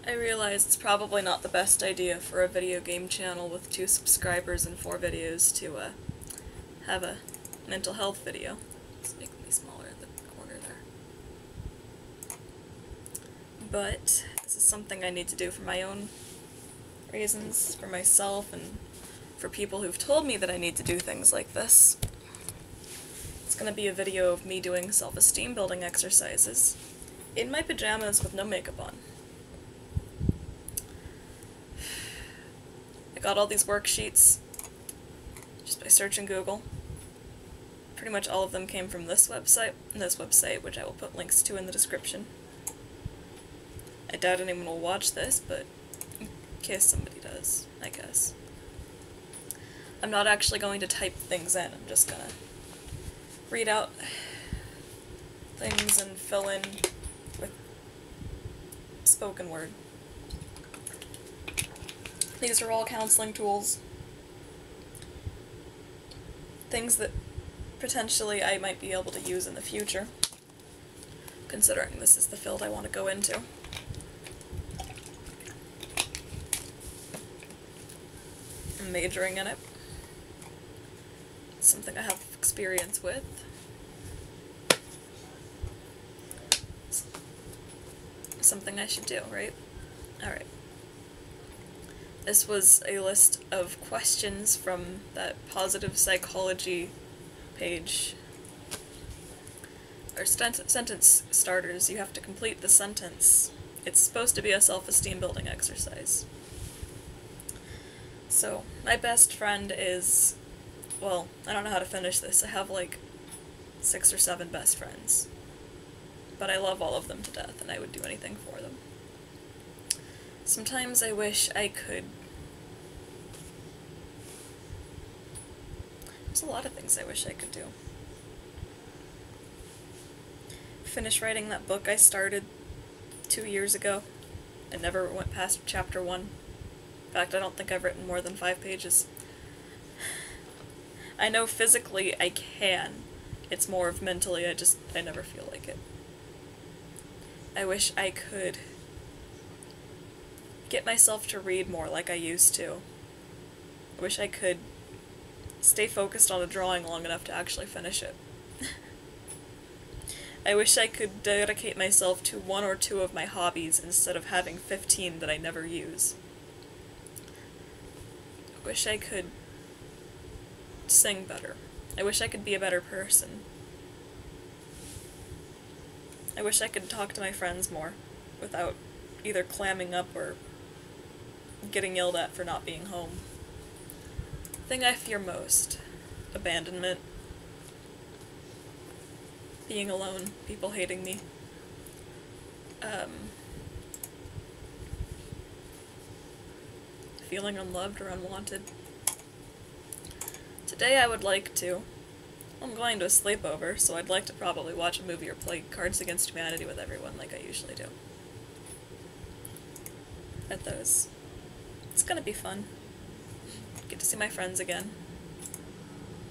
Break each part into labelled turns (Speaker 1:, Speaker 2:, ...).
Speaker 1: I realize it's probably not the best idea for a video game channel with 2 subscribers and 4 videos to have a mental health video. Let's make me smaller in the corner there. But this is something I need to do for my own reasons, for myself, and for people who've told me that I need to do things like this. It's gonna be a video of me doing self-esteem building exercises in my pajamas with no makeup on. I got all these worksheets just by searching Google. Pretty much all of them came from this website, and this website, which I will put links to in the description. I doubt anyone will watch this, but in case somebody does, I guess. I'm not actually going to type things in, I'm just gonna read out things and fill in with spoken word. These are all counseling tools. Things that potentially I might be able to use in the future, considering this is the field I want to go into. I'm majoring in it. It's something I have experience with. It's something I should do, right? Alright. This was a list of questions from that positive psychology page. Or sentence starters. You have to complete the sentence. It's supposed to be a self-esteem building exercise. So, my best friend is, well, I don't know how to finish this. I have like 6 or 7 best friends. But I love all of them to death, and I would do anything for them. Sometimes I wish I could... There's a lot of things I wish I could do. Finish writing that book I started 2 years ago and never went past chapter 1. In fact, I don't think I've written more than 5 pages. I know physically I can. It's more of mentally, I never feel like it. I wish I could get myself to read more like I used to. I wish I could stay focused on a drawing long enough to actually finish it. I wish I could dedicate myself to 1 or 2 of my hobbies instead of having 15 that I never use. I wish I could sing better. I wish I could be a better person. I wish I could talk to my friends more without either clamming up or getting yelled at for not being home. The thing I fear most: abandonment, being alone, people hating me. Feeling unloved or unwanted. Today I would like to... I'm going to a sleepover, so I'd like to probably watch a movie or play Cards Against Humanity with everyone like I usually do. At those. It's gonna be fun. Get to see my friends again.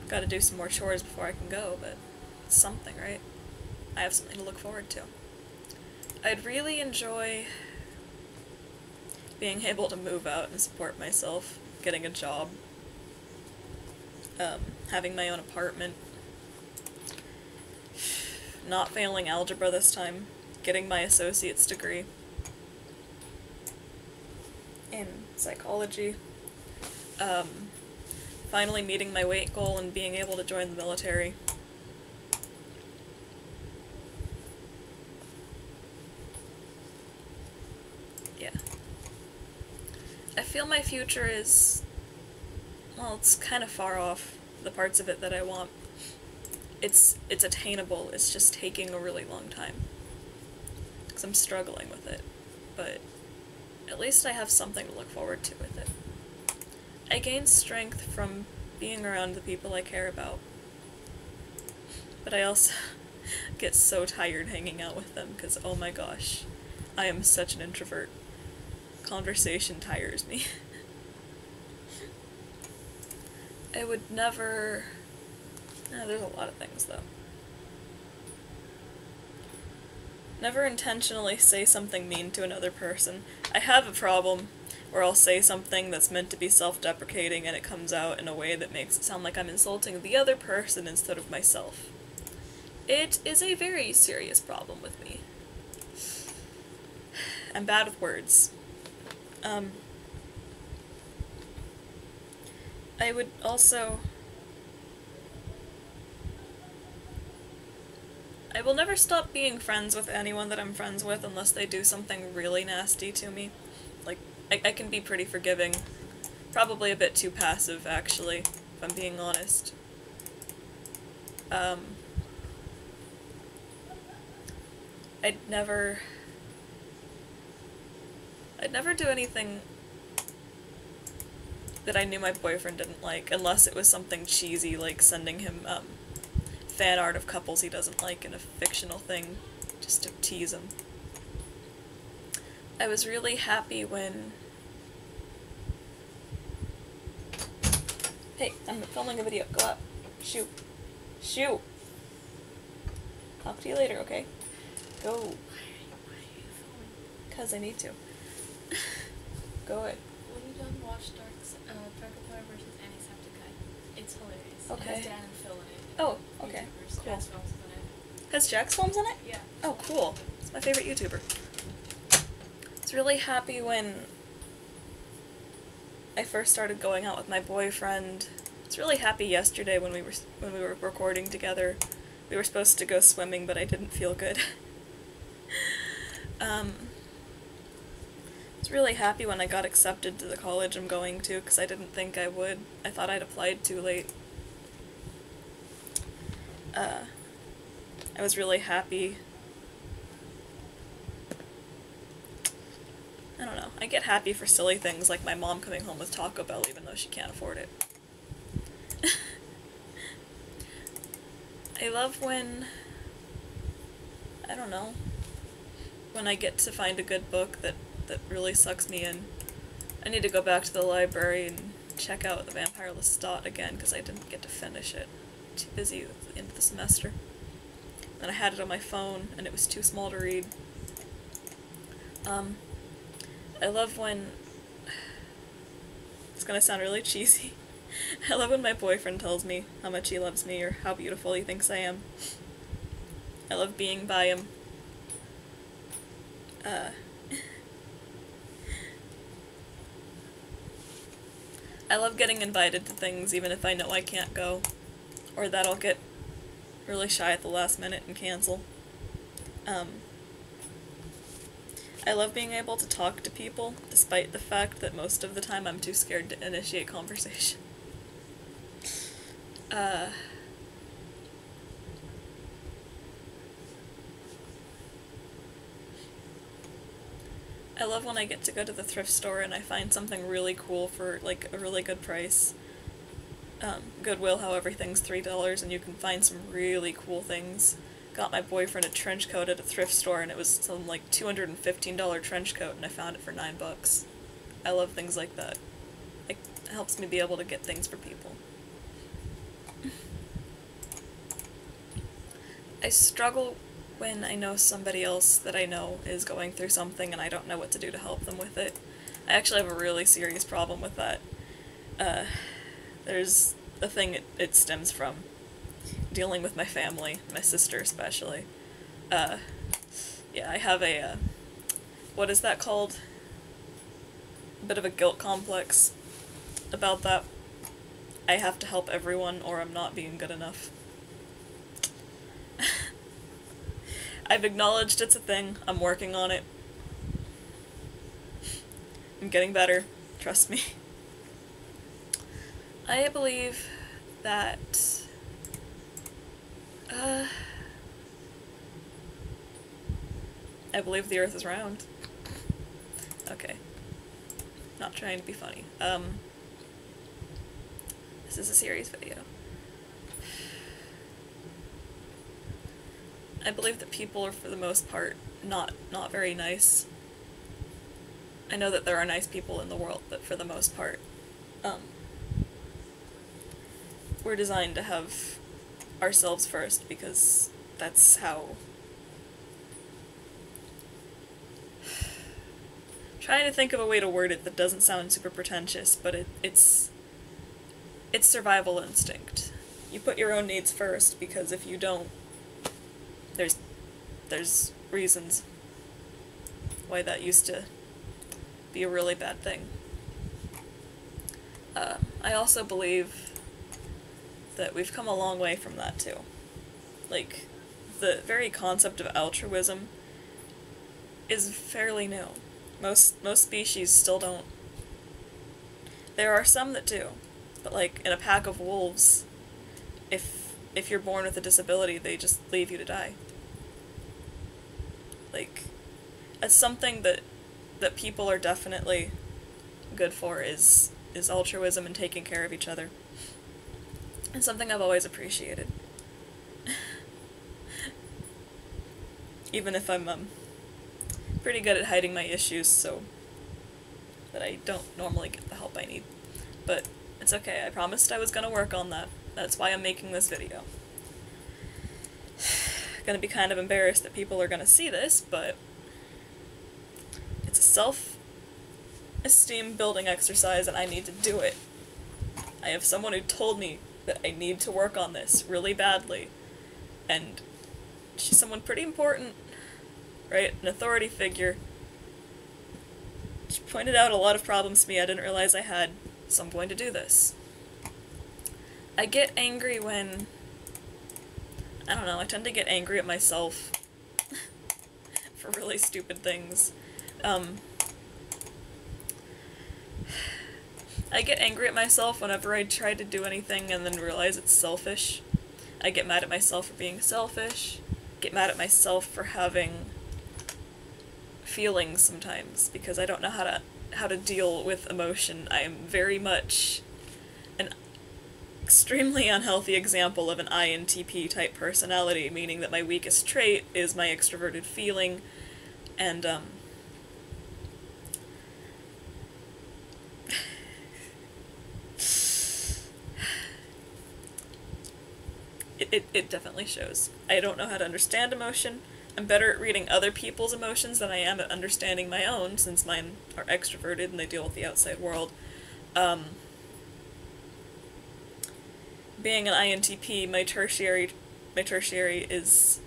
Speaker 1: Gotta do some more chores before I can go, but it's something, right? I have something to look forward to. I'd really enjoy being able to move out and support myself, getting a job, having my own apartment, not failing algebra this time, getting my associate's degree in psychology, finally meeting my weight goal and being able to join the military. Yeah. I feel my future is, well, it's kind of far off, the parts of it that I want. It's attainable, it's just taking a really long time. Because I'm struggling with it. But at least I have something to look forward to with it. I gain strength from being around the people I care about. But I also get so tired hanging out with them, because oh my gosh, I am such an introvert. Conversation tires me. I would never... there's a lot of things, though. Never intentionally say something mean to another person. I have a problem where I'll say something that's meant to be self-deprecating and it comes out in a way that makes it sound like I'm insulting the other person instead of myself. It is a very serious problem with me. I'm bad with words. I would also... I will never stop being friends with anyone that I'm friends with unless they do something really nasty to me. Like, I can be pretty forgiving. Probably a bit too passive, actually, if I'm being honest. I'd never do anything that I knew my boyfriend didn't like, unless it was something cheesy, like sending him, fan art of couples he doesn't like in a fictional thing, just to tease him. I was really happy when... Hey, I'm filming a video, go up. Shoo. Shoo! Talk to you later, okay? Go.
Speaker 2: Why are you filming?
Speaker 1: Because I need to. Go away.
Speaker 2: When you done watch Darkiplier versus Antisepticeye, it's hilarious.
Speaker 1: Okay.
Speaker 2: It has Dan and Phil in it.
Speaker 1: Oh, okay.
Speaker 2: YouTubers.
Speaker 1: Cool.
Speaker 2: Jack's Films is in it.
Speaker 1: Has Jack's Films in it?
Speaker 2: Yeah.
Speaker 1: Oh, cool. It's my favorite YouTuber. I was really happy when I first started going out with my boyfriend. I was really happy yesterday when we were recording together. We were supposed to go swimming, but I didn't feel good. I was really happy when I got accepted to the college I'm going to, because I didn't think I would. I thought I'd applied too late. I was really happy. I don't know. I get happy for silly things like my mom coming home with Taco Bell even though she can't afford it. I love when, I don't know, when I get to find a good book that really sucks me in. I need to go back to the library and check out The Vampire Lestat again because I didn't get to finish it. Too busy with the end of the semester. And I had it on my phone and it was too small to read. I love when... It's gonna sound really cheesy. I love when my boyfriend tells me how much he loves me or how beautiful he thinks I am. I love being by him. I love getting invited to things even if I know I can't go, or that I'll get really shy at the last minute and cancel. I love being able to talk to people, despite the fact that most of the time I'm too scared to initiate conversation. I love when I get to go to the thrift store and I find something really cool for, like, a really good price. Goodwill, how everything's $3 and you can find some really cool things. Got my boyfriend a trench coat at a thrift store and it was some, like, $215 trench coat and I found it for $9. I love things like that. It helps me be able to get things for people. I struggle when I know somebody else that I know is going through something and I don't know what to do to help them with it. I actually have a really serious problem with that. There's a thing it stems from. Dealing with my family, my sister especially. Yeah, I have a, what is that called? A bit of a guilt complex about that. I have to help everyone or I'm not being good enough. I've acknowledged it's a thing. I'm working on it. I'm getting better. Trust me. I believe that... I believe the Earth is round. Okay. Not trying to be funny. This is a serious video. I believe that people are, for the most part, not very nice. I know that there are nice people in the world, but for the most part, we're designed to have ourselves first because that's how trying to think of a way to word it that doesn't sound super pretentious, but it's survival instinct. You put your own needs first, because if you don't, there's reasons why that used to be a really bad thing. I also believe that we've come a long way from that too. Like, the very concept of altruism is fairly new. Most species still don't. There are some that do, but like in a pack of wolves, if you're born with a disability, they just leave you to die. Like, it's something that people are definitely good for is altruism and taking care of each other. It's something I've always appreciated. Even if I'm pretty good at hiding my issues, so that I don't normally get the help I need. But it's okay, I promised I was gonna work on that. That's why I'm making this video. Gonna be kind of embarrassed that people are gonna see this, but it's a self-esteem building exercise and I need to do it. I have someone who told me that I need to work on this really badly, and she's someone pretty important, right? An authority figure. She pointed out a lot of problems to me I didn't realize I had, so I'm going to do this. I get angry when, I don't know, I tend to get angry at myself for really stupid things. I get angry at myself whenever I try to do anything and then realize it's selfish. I get mad at myself for being selfish, get mad at myself for having feelings sometimes, because I don't know how to deal with emotion. I am very much an extremely unhealthy example of an INTP type personality, meaning that my weakest trait is my extroverted feeling, and it definitely shows. I don't know how to understand emotion. I'm better at reading other people's emotions than I am at understanding my own, since mine are extroverted and they deal with the outside world. Being an INTP, my tertiary is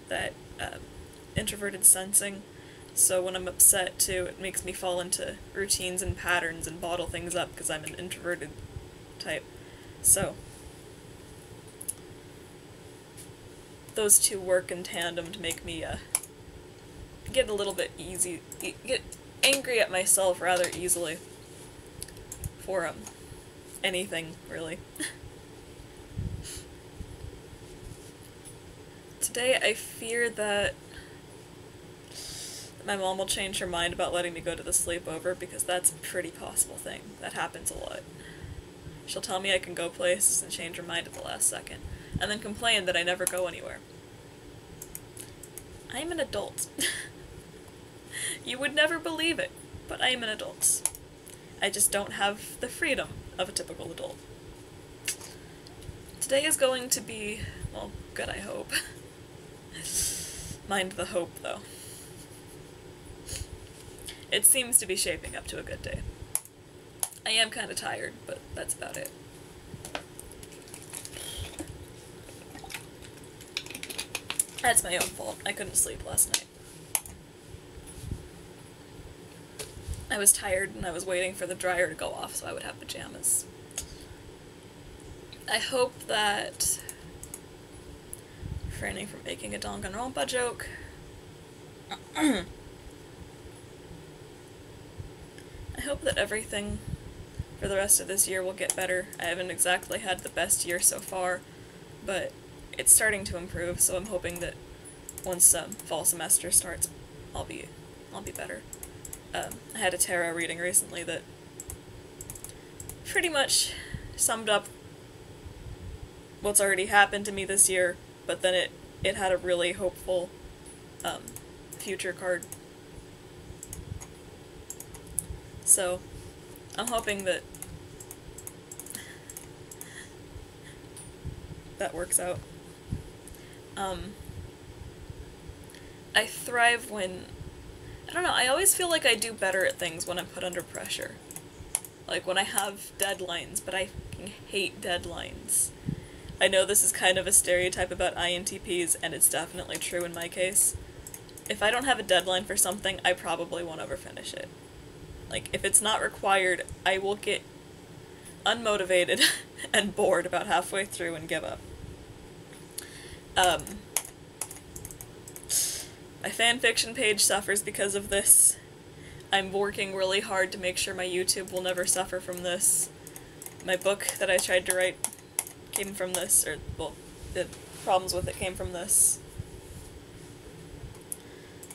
Speaker 1: that introverted sensing. So when I'm upset too, it makes me fall into routines and patterns and bottle things up because I'm an introverted type. So those two work in tandem to make me get a little bit get angry at myself rather easily for anything, really. Today I fear that my mom will change her mind about letting me go to the sleepover, because that's a pretty possible thing. That happens a lot. She'll tell me I can go places and change her mind at the last second, and then complain that I never go anywhere. I'm an adult. You would never believe it, but I am an adult. I just don't have the freedom of a typical adult. Today is going to be, well, good, I hope. Mind the hope, though. It seems to be shaping up to a good day. I am kind of tired, but that's about it. That's my own fault. I couldn't sleep last night. I was tired and I was waiting for the dryer to go off so I would have pajamas. I hope that, refraining from making a Danganronpa joke, I hope that everything for the rest of this year will get better. I haven't exactly had the best year so far, but it's starting to improve, so I'm hoping that once fall semester starts, I'll be better. I had a tarot reading recently that pretty much summed up what's already happened to me this year, but then it had a really hopeful future card. So I'm hoping that that works out. I thrive when I don't know, I always feel like I do better at things when I'm put under pressure. Like when I have deadlines, but I fucking hate deadlines. I know this is kind of a stereotype about INTPs, and it's definitely true in my case. If I don't have a deadline for something, I probably won't ever finish it. Like, if it's not required, I will get unmotivated and bored about halfway through and give up. My fanfiction page suffers because of this. I'm working really hard to make sure my YouTube will never suffer from this. My book that I tried to write came from this, or, well, the problems with it came from this.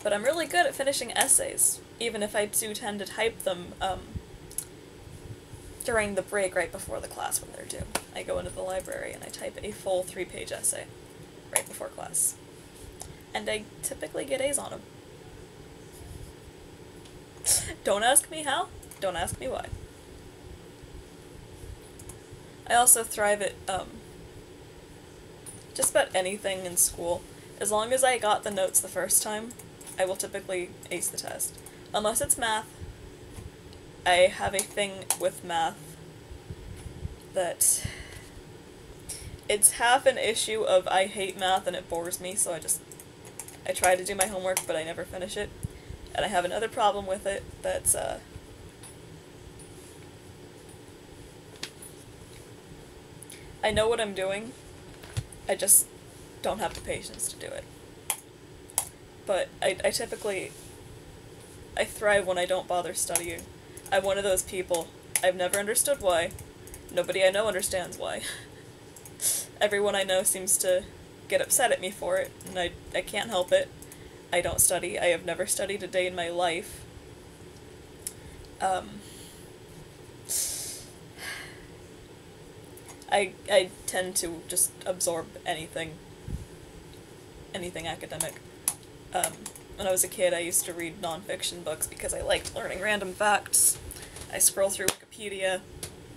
Speaker 1: But I'm really good at finishing essays, even if I do tend to type them, during the break right before the class when they're due. I go into the library and I type a full 3-page essay right before class. And I typically get A's on them. Don't ask me how, don't ask me why. I also thrive at, just about anything in school. As long as I got the notes the first time, I will typically ace the test. Unless it's math. I have a thing with math that it's half an issue of I hate math and it bores me, so I try to do my homework, but I never finish it. And I have another problem with it that's, I know what I'm doing, I just don't have the patience to do it. But I typically, I thrive when I don't bother studying. I'm one of those people. I've never understood why. Nobody I know understands why. Everyone I know seems to get upset at me for it, and I can't help it. I don't study. I have never studied a day in my life. I tend to just absorb anything academic. When I was a kid, I used to read nonfiction books because I liked learning random facts. I scroll through Wikipedia,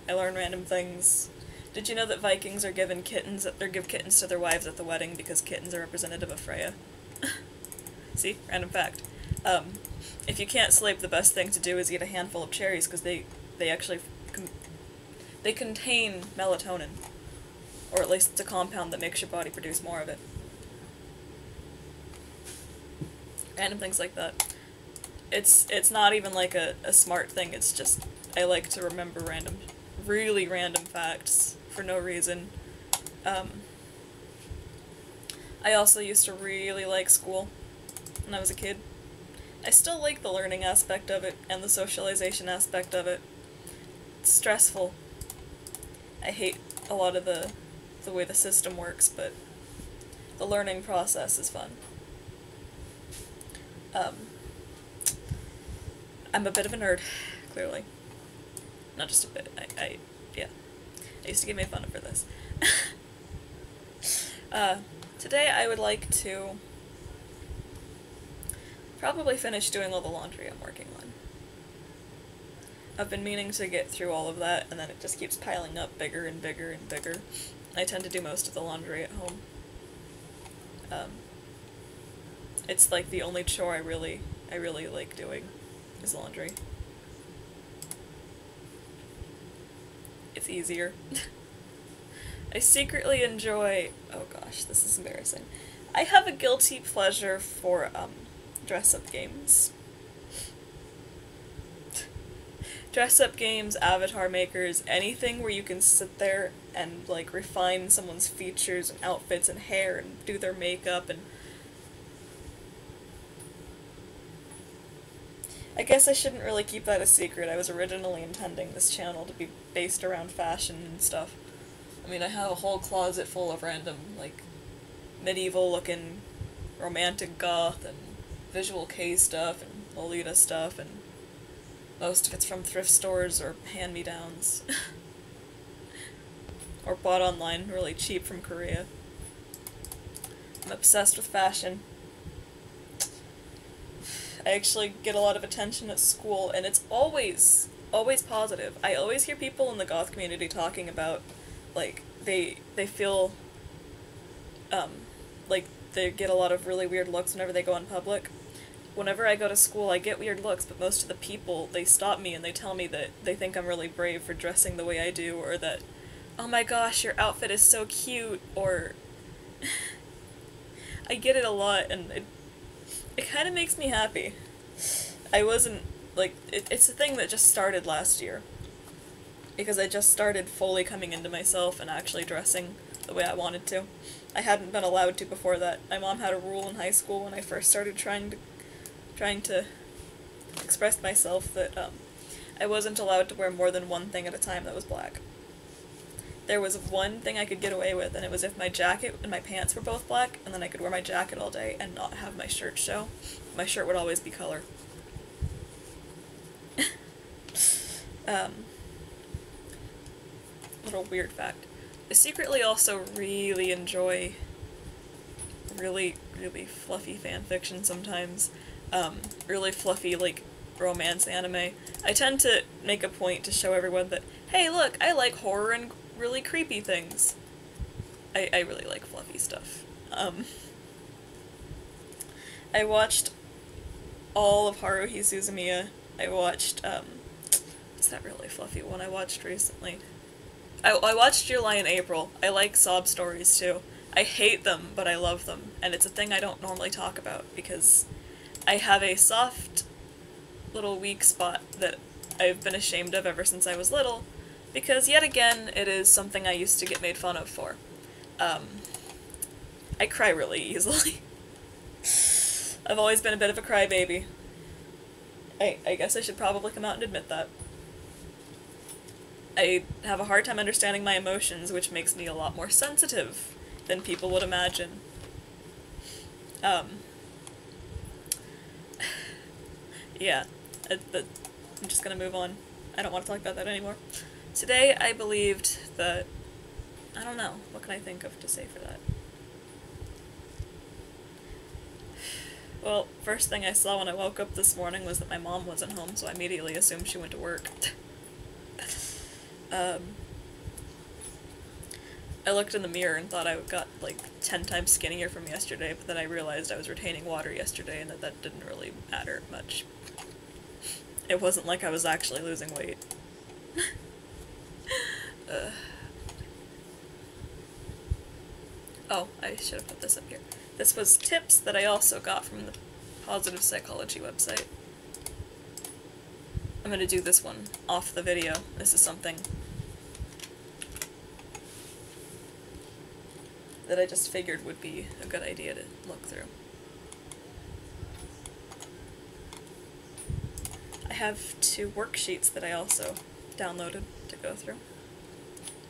Speaker 1: I learn random things. Did you know that Vikings are given kittens, or give kittens to their wives at the wedding because kittens are representative of Freya? See? Random fact. If you can't sleep, the best thing to do is eat a handful of cherries because they actually they contain melatonin. Or at least it's a compound that makes your body produce more of it. Random things like that. It's not even like a smart thing, it's just I like to remember really random facts for no reason. I also used to really like school when I was a kid. I still like the learning aspect of it and the socialization aspect of it. It's stressful. I hate a lot of the way the system works, but the learning process is fun. I'm a bit of a nerd, clearly. Not just a bit, yeah. I used to get made fun of for this. Today I would like to probably finish doing all the laundry I'm working on. I've been meaning to get through all of that, and then it just keeps piling up bigger and bigger and bigger. I tend to do most of the laundry at home. It's like the only chore I really like doing is laundry. It's easier. I secretly enjoy, oh gosh, this is embarrassing. I have a guilty pleasure for, dress-up games. Dress-up games, avatar makers, anything where you can sit there and, like, refine someone's features and outfits and hair and do their makeup and... I guess I shouldn't really keep that a secret. I was originally intending this channel to be based around fashion and stuff. I mean, I have a whole closet full of random, like, medieval-looking romantic goth and visual kei stuff and Lolita stuff, and most of it's from thrift stores or hand-me-downs. Or bought online really cheap from Korea. I'm obsessed with fashion. I actually get a lot of attention at school, and it's always positive. I always hear people in the goth community talking about, like, they feel, like, they get a lot of really weird looks whenever they go in public. whenever I go to school, I get weird looks, but most of the people, they stop me and they tell me that they think I'm really brave for dressing the way I do, or that, oh my gosh, your outfit is so cute, or I get it a lot, and it kind of makes me happy. I wasn't, like, it's a thing that just started last year, because I just started fully coming into myself and actually dressing the way I wanted to. I hadn't been allowed to before that. My mom had a rule in high school when I first started trying to express myself that I wasn't allowed to wear more than one thing at a time that was black. There was one thing I could get away with, and it was if my jacket and my pants were both black, and then I could wear my jacket all day and not have my shirt show. My shirt would always be color. Little weird fact. I secretly also really enjoy really, really fluffy fanfiction sometimes. Really fluffy, like, romance anime. I tend to make a point to show everyone that, hey, look, I like horror and really creepy things. I really like fluffy stuff. I watched all of Haruhi Suzumiya. I watched, what's that really fluffy one I watched recently? I watched July and April. I like sob stories too. I hate them, but I love them, and it's a thing I don't normally talk about, because I have a soft little weak spot that I've been ashamed of ever since I was little, because yet again, it is something I used to get made fun of for. I cry really easily. I've always been a bit of a crybaby. I guess I should probably come out and admit that. I have a hard time understanding my emotions, which makes me a lot more sensitive than people would imagine. Yeah, I'm just gonna move on. I don't want to talk about that anymore. Today I believed that... I don't know, what can I think of to say for that? Well, first thing I saw when I woke up this morning was that my mom wasn't home, so I immediately assumed she went to work. I looked in the mirror and thought I got, like, 10 times skinnier from yesterday, but then I realized I was retaining water yesterday and that didn't really matter much. It wasn't like I was actually losing weight. Oh, I should have put this up here. This was tips that I also got from the Positive Psychology website. I'm gonna do this one off the video. This is something that I just figured would be a good idea to look through. I have 2 worksheets that I also downloaded to go through.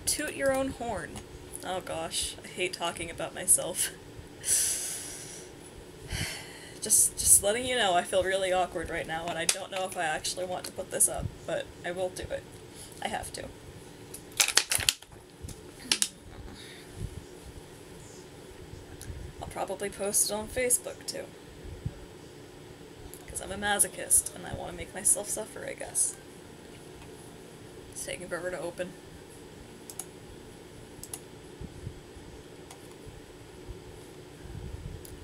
Speaker 1: Toot your own horn. Oh gosh, I hate talking about myself. Just letting you know, I feel really awkward right now, and I don't know if I actually want to put this up, but I will do it. I have to. I'll probably post it on Facebook, too. Because I'm a masochist, and I want to make myself suffer, I guess. It's taking forever to open.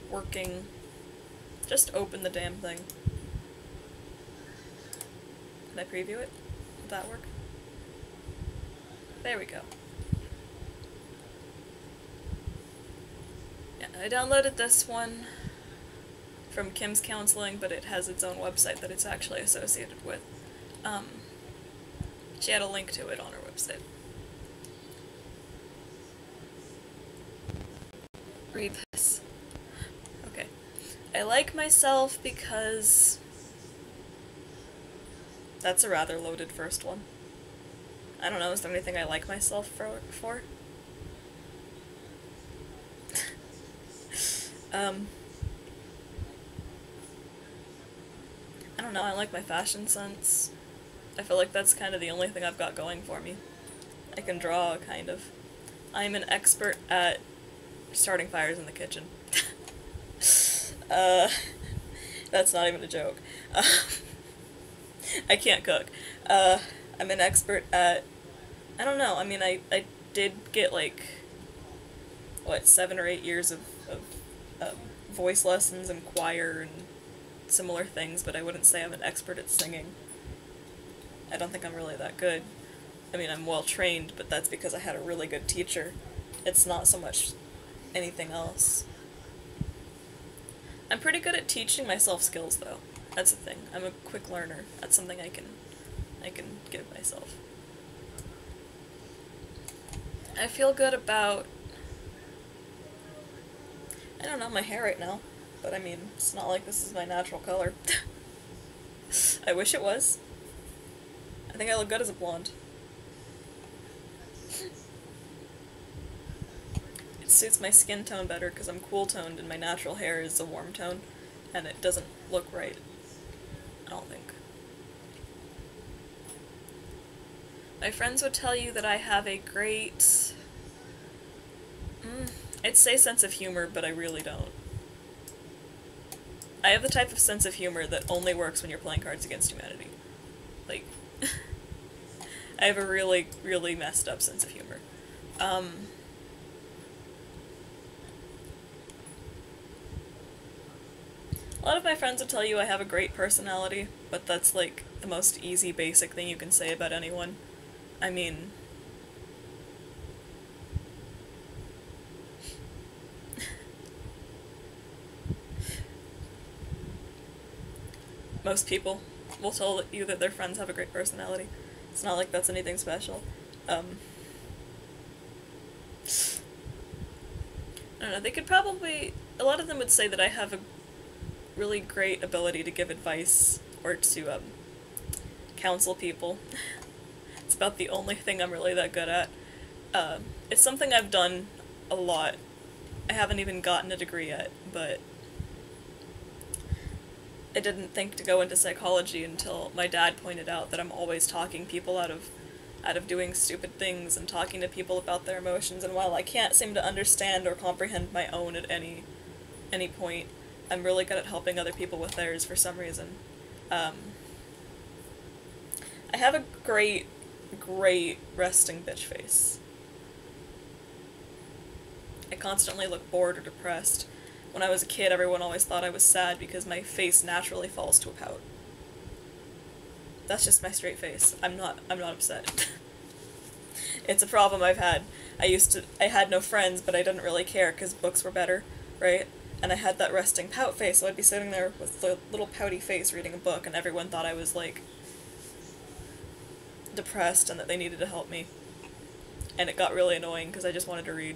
Speaker 1: Working. Just open the damn thing. Can I preview it? Would that work? There we go. Yeah, I downloaded this one from Kim's Counseling, but it has its own website that it's actually associated with. She had a link to it on her website. Read this. Okay. I like myself because... That's a rather loaded first one. I don't know, is there anything I like myself for? I don't know, I like my fashion sense. I feel like that's kind of the only thing I've got going for me. I can draw, kind of. I'm an expert at starting fires in the kitchen. That's not even a joke. I can't cook. I'm an expert at... I don't know, I mean, I did get, like, what, 7 or 8 years of voice lessons and choir and similar things, but I wouldn't say I'm an expert at singing. I don't think I'm really that good. I mean, I'm well trained, but that's because I had a really good teacher. It's not so much anything else. I'm pretty good at teaching myself skills, though. That's the thing. I'm a quick learner. That's something I can give myself. I feel good about, I don't know, my hair right now, but I mean, it's not like this is my natural color. I wish it was. I think I look good as a blonde. It suits my skin tone better because I'm cool toned and my natural hair is a warm tone, and it doesn't look right, I don't think. My friends would tell you that I have a great, I'd say sense of humor, but I really don't. I have the type of sense of humor that only works when you're playing Cards Against Humanity. Like, I have a really, really messed up sense of humor. A lot of my friends would tell you I have a great personality, but that's like the most easy, basic thing you can say about anyone. I mean, most people will tell you that their friends have a great personality. It's not like that's anything special. I don't know, they could probably, a lot of them would say that I have a really great ability to give advice or to counsel people. It's about the only thing I'm really that good at. It's something I've done a lot. I haven't even gotten a degree yet, but I didn't think to go into psychology until my dad pointed out that I'm always talking people out of doing stupid things and talking to people about their emotions, and while I can't seem to understand or comprehend my own at any point, I'm really good at helping other people with theirs for some reason. I have a great resting bitch face. I constantly look bored or depressed. When I was a kid, everyone always thought I was sad because my face naturally falls to a pout. That's just my straight face. I'm not upset. It's a problem I've had. I had no friends, but I didn't really care because books were better, right? And I had that resting pout face, so I'd be sitting there with the little pouty face reading a book, and everyone thought I was, like, depressed and that they needed to help me. And it got really annoying because I just wanted to read.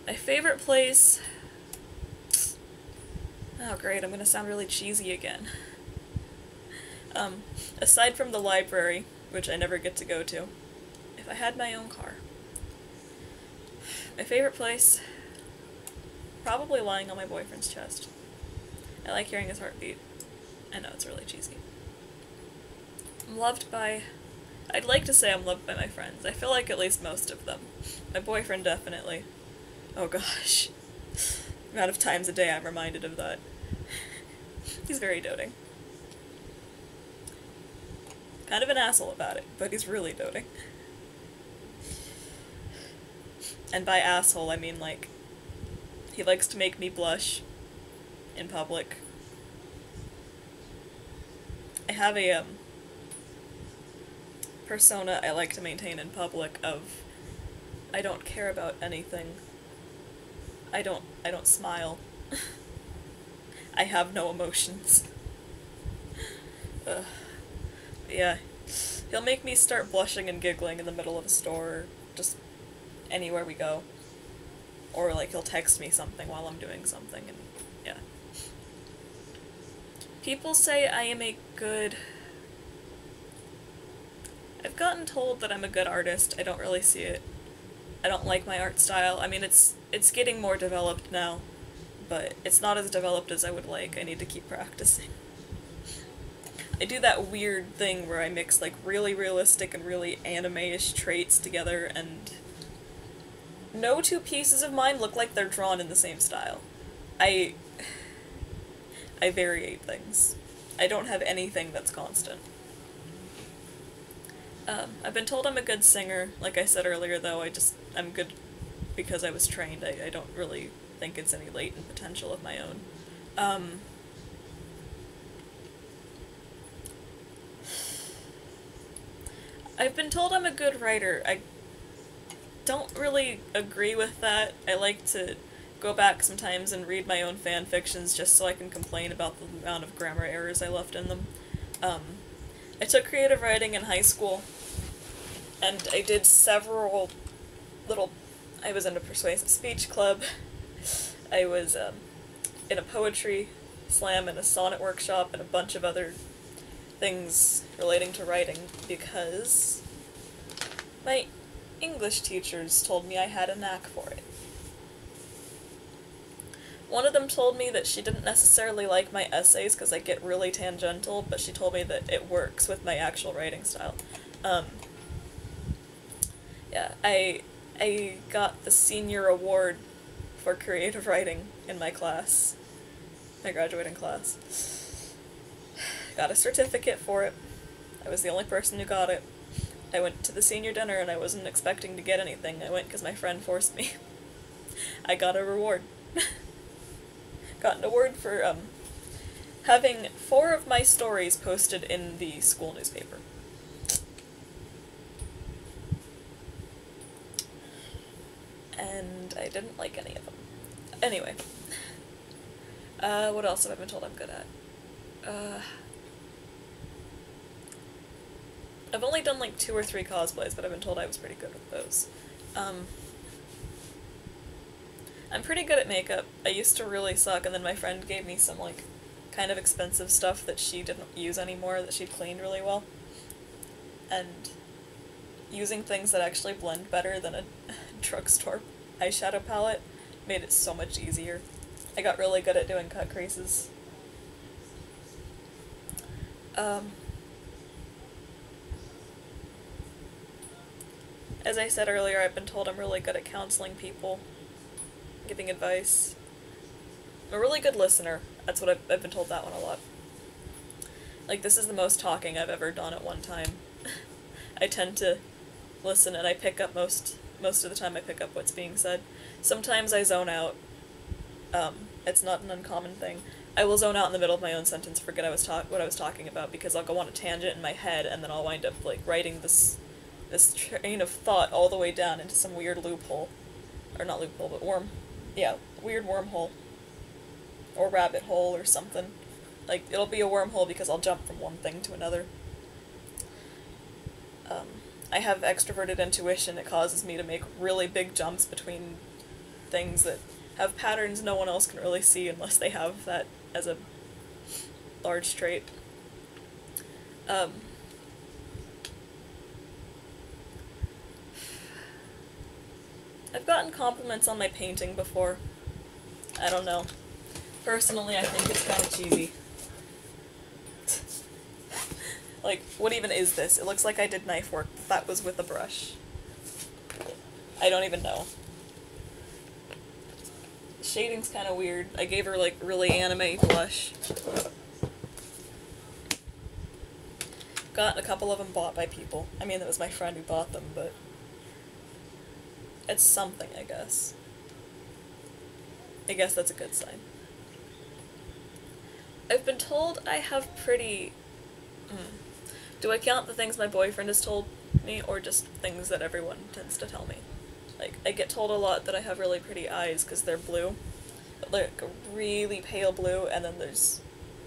Speaker 1: My favorite place... Oh great, I'm gonna sound really cheesy again. Aside from the library, which I never get to go to, if I had my own car. My favorite place... Probably lying on my boyfriend's chest. I like hearing his heartbeat. I know, it's really cheesy. I'm loved by... I'd like to say I'm loved by my friends. I feel like at least most of them. My boyfriend definitely. Oh gosh. The amount of times a day I'm reminded of that. He's very doting. Kind of an asshole about it, but he's really doting. And by asshole, I mean, like, he likes to make me blush in public. I have a, persona I like to maintain in public of I don't care about anything. I don't smile. I have no emotions. Yeah. He'll make me start blushing and giggling in the middle of a store, just anywhere we go. Or, like, he'll text me something while I'm doing something, and yeah. People say I am a good... I've gotten told that I'm a good artist. I don't really see it. I don't like my art style. I mean, it's getting more developed now, but it's not as developed as I would like. I need to keep practicing. I do that weird thing where I mix, like, really realistic and really anime-ish traits together, and no two pieces of mine look like they're drawn in the same style. I variate things. I don't have anything that's constant. I've been told I'm a good singer. Like I said earlier, though, I'm good because I was trained. I don't really think it's any latent potential of my own. Um, I've been told I'm a good writer. I don't really agree with that. I like to go back sometimes and read my own fan fictions just so I can complain about the amount of grammar errors I left in them. Um, I took creative writing in high school, and I did several little. I was in a persuasive speech club. I was in a poetry slam and a sonnet workshop and a bunch of other things relating to writing because my English teachers told me I had a knack for it. One of them told me that she didn't necessarily like my essays because I get really tangential, but she told me that it works with my actual writing style. Um, yeah, I got the senior award for creative writing in my class, my graduating class. Got a certificate for it. I was the only person who got it. I went to the senior dinner and I wasn't expecting to get anything. I went because my friend forced me. I got a reward. Got an award for having 4 of my stories posted in the school newspaper. And I didn't like any of them. Anyway. What else have I been told I'm good at? I've only done like 2 or 3 cosplays, but I've been told I was pretty good with those. I'm pretty good at makeup. I used to really suck, and then my friend gave me some, like, kind of expensive stuff that she didn't use anymore, that she'd cleaned really well. And using things that actually blend better than a drugstore eyeshadow palette made it so much easier. I got really good at doing cut creases. As I said earlier, I've been told I'm really good at counseling people, giving advice. I'm a really good listener. That's what I've been told that one a lot. Like, this is the most talking I've ever done at one time. I tend to listen and I pick up most of the time I pick up what's being said. Sometimes I zone out. It's not an uncommon thing. I will zone out in the middle of my own sentence, forget what I was talking about, because I'll go on a tangent in my head and then I'll wind up, like, writing this train of thought all the way down into some weird loophole. Or not loophole, but weird wormhole. Or rabbit hole or something. Like, it'll be a wormhole because I'll jump from one thing to another. I have extroverted intuition. It causes me to make really big jumps between things that have patterns no one else can really see unless they have that as a large trait. I've gotten compliments on my painting before. I don't know. Personally, I think it's kind of cheesy. Like, what even is this? It looks like I did knife work, but that was with a brush. I don't even know. The shading's kind of weird. I gave her, like, really anime blush. Got a couple of them bought by people. I mean, that was my friend who bought them, but it's something, I guess. I guess that's a good sign. I've been told I have pretty... Do I count the things my boyfriend has told me, or just things that everyone tends to tell me? Like, I get told a lot that I have really pretty eyes because they're blue. But like a really pale blue, and then there's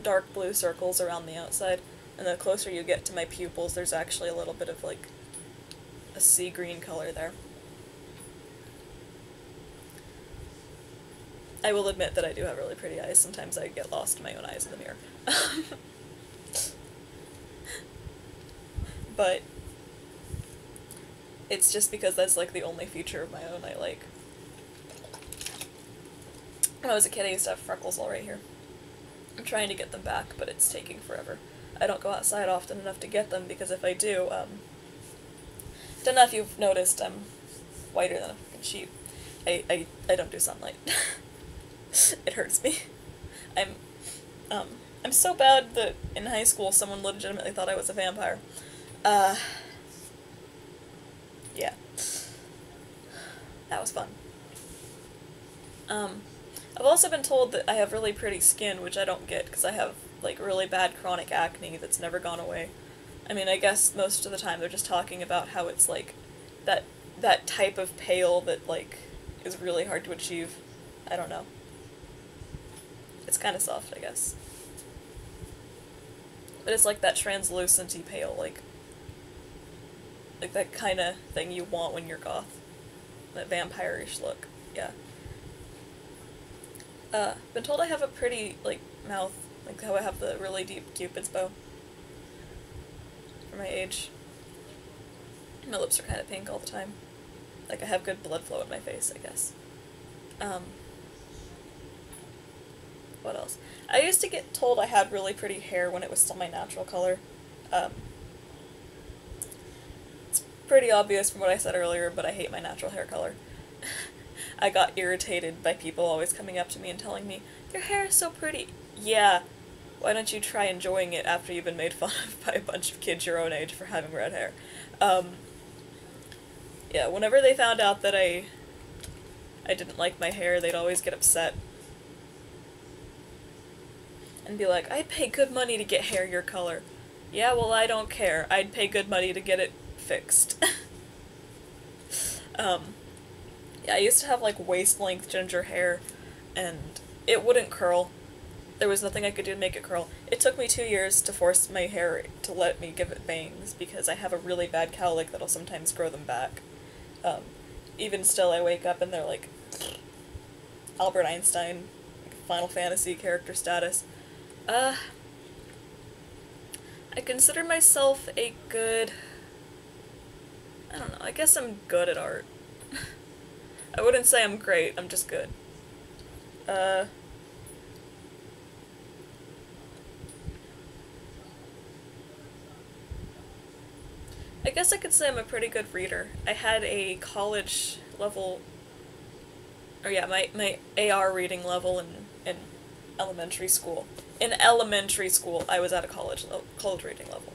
Speaker 1: dark blue circles around the outside. And the closer you get to my pupils, there's actually a little bit of, like, a sea green color there. I will admit that I do have really pretty eyes. Sometimes I get lost in my own eyes in the mirror. But it's just because that's, like, the only feature of my own I like. When I was a kid, I used to have freckles all right here. I'm trying to get them back, but it's taking forever. I don't go outside often enough to get them, because if I do, don't know if you've noticed, I'm whiter than a fucking sheep. I don't do sunlight. It hurts me. I'm so bad that in high school someone legitimately thought I was a vampire. Yeah. That was fun. I've also been told that I have really pretty skin, which I don't get because I have, like, really bad chronic acne that's never gone away. I mean, I guess most of the time they're just talking about how it's, like, that that type of pale that, like, is really hard to achieve. I don't know. It's kind of soft, I guess. But it's like that translucent-y pale, like that kind of thing you want when you're goth. That vampire-ish look. Yeah. Been told I have a pretty, like, mouth. Like how I have the really deep Cupid's bow. For my age. My lips are kind of pink all the time. Like, I have good blood flow in my face, I guess. What else? I used to get told I had really pretty hair when it was still my natural color. It's pretty obvious from what I said earlier, but I hate my natural hair color. I got irritated by people always coming up to me and telling me, "Your hair is so pretty." Yeah, why don't you try enjoying it after you've been made fun of by a bunch of kids your own age for having red hair? Yeah, whenever they found out that I didn't like my hair, they'd always get upset. And be like, "I'd pay good money to get hair your color." Yeah, well, I don't care. I'd pay good money to get it fixed. Yeah, I used to have, like, waist-length ginger hair, and it wouldn't curl. There was nothing I could do to make it curl. It took me 2 years to force my hair to let me give it bangs, because I have a really bad cowlick that'll sometimes grow them back. Even still, I wake up and they're like Albert Einstein, like Final Fantasy character status. I consider myself a good... I don't know, I guess I'm good at art. I wouldn't say I'm great, I'm just good. I guess I could say I'm a pretty good reader. I had a college level, or yeah, my AR reading level in elementary school. In elementary school, I was at a college reading level.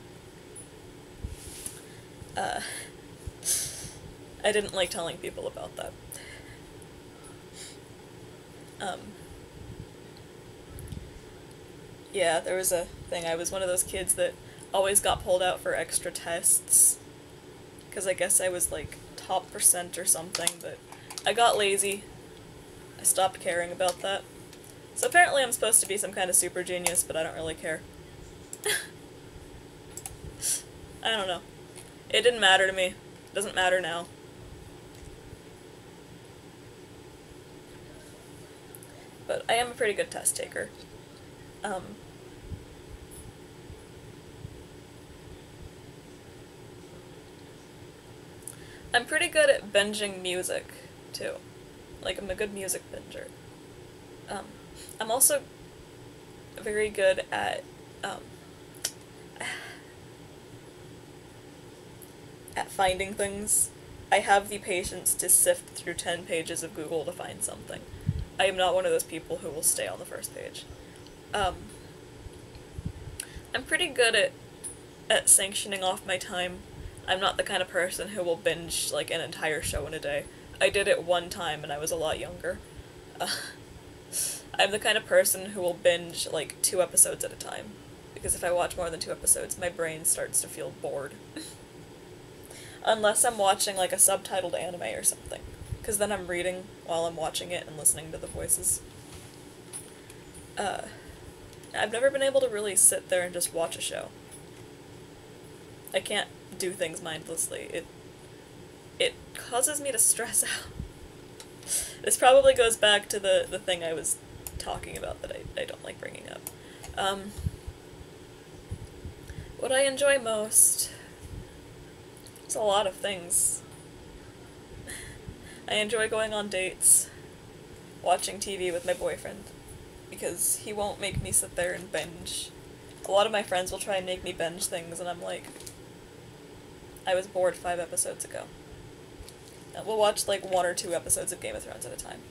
Speaker 1: I didn't like telling people about that. Yeah, there was a thing. I was one of those kids that always got pulled out for extra tests. Because I guess I was, like, top percent or something, but I got lazy. I stopped caring about that. So apparently I'm supposed to be some kind of super genius, but I don't really care. I don't know. It didn't matter to me. It doesn't matter now. But I am a pretty good test taker. I'm pretty good at binging music, too. Like, I'm a good music binger. I'm also very good at finding things. I have the patience to sift through 10 pages of Google to find something. I am not one of those people who will stay on the first page. I'm pretty good at sanctioning off my time. I'm not the kind of person who will binge, like, an entire show in a day. I did it one time and I was a lot younger. I'm the kind of person who will binge, like, 2 episodes at a time. Because if I watch more than 2 episodes, my brain starts to feel bored. Unless I'm watching, like, a subtitled anime or something. Because then I'm reading while I'm watching it and listening to the voices. I've never been able to really sit there and just watch a show. I can't do things mindlessly. It causes me to stress out. This probably goes back to the thing I was talking about that I don't like bringing up. What I enjoy most... It's a lot of things. I enjoy going on dates, watching TV with my boyfriend, because he won't make me sit there and binge. A lot of my friends will try and make me binge things, and I'm like, I was bored 5 episodes ago. We'll watch, like, 1 or 2 episodes of Game of Thrones at a time.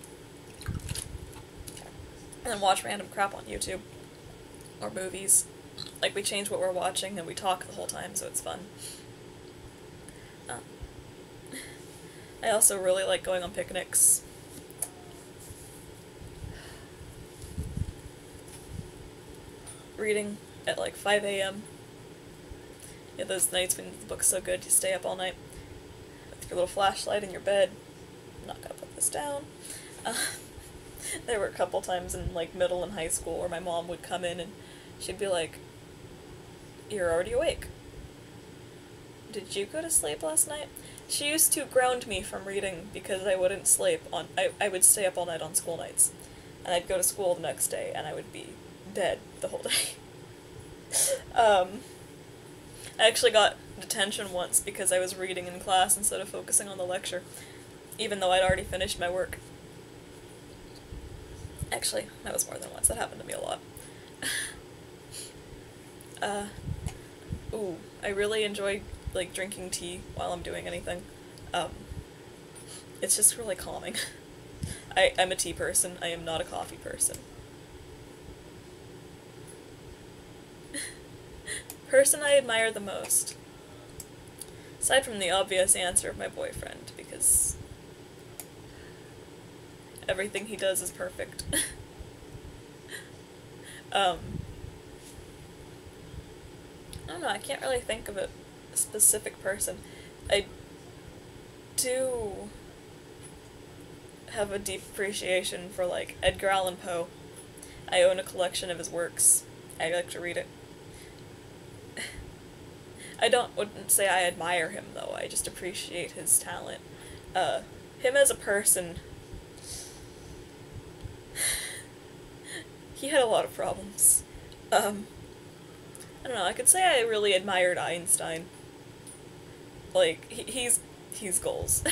Speaker 1: And then watch random crap on YouTube. Or movies. Like, we change what we're watching, and we talk the whole time, so it's fun. I also really like going on picnics. reading at like 5 a.m. Yeah, those nights when the book's so good you stay up all night with your little flashlight in your bed. I'm not gonna put this down. Uh, there were a couple times in like middle and high school where my mom would come in and she'd be like, "You're already awake. Did you go to sleep last night?" She used to ground me from reading because I wouldn't sleep on. I would stay up all night on school nights, and I'd go to school the next day and I would be dead the whole day. I actually got detention once because I was reading in class instead of focusing on the lecture, even though I'd already finished my work. Actually, that was more than once. That happened to me a lot. Ooh, I really enjoy, like, drinking tea while I'm doing anything. It's just really calming. I'm a tea person. I am not a coffee person. Person I admire the most. Aside from the obvious answer of my boyfriend, because everything he does is perfect. I don't know, I can't really think of a specific person. I do have a deep appreciation for, like, Edgar Allan Poe. I own a collection of his works. I like to read it. Wouldn't say I admire him, though. I just appreciate his talent. Him as a person, he had a lot of problems. I don't know, I could say I really admired Einstein. Like, he's goals.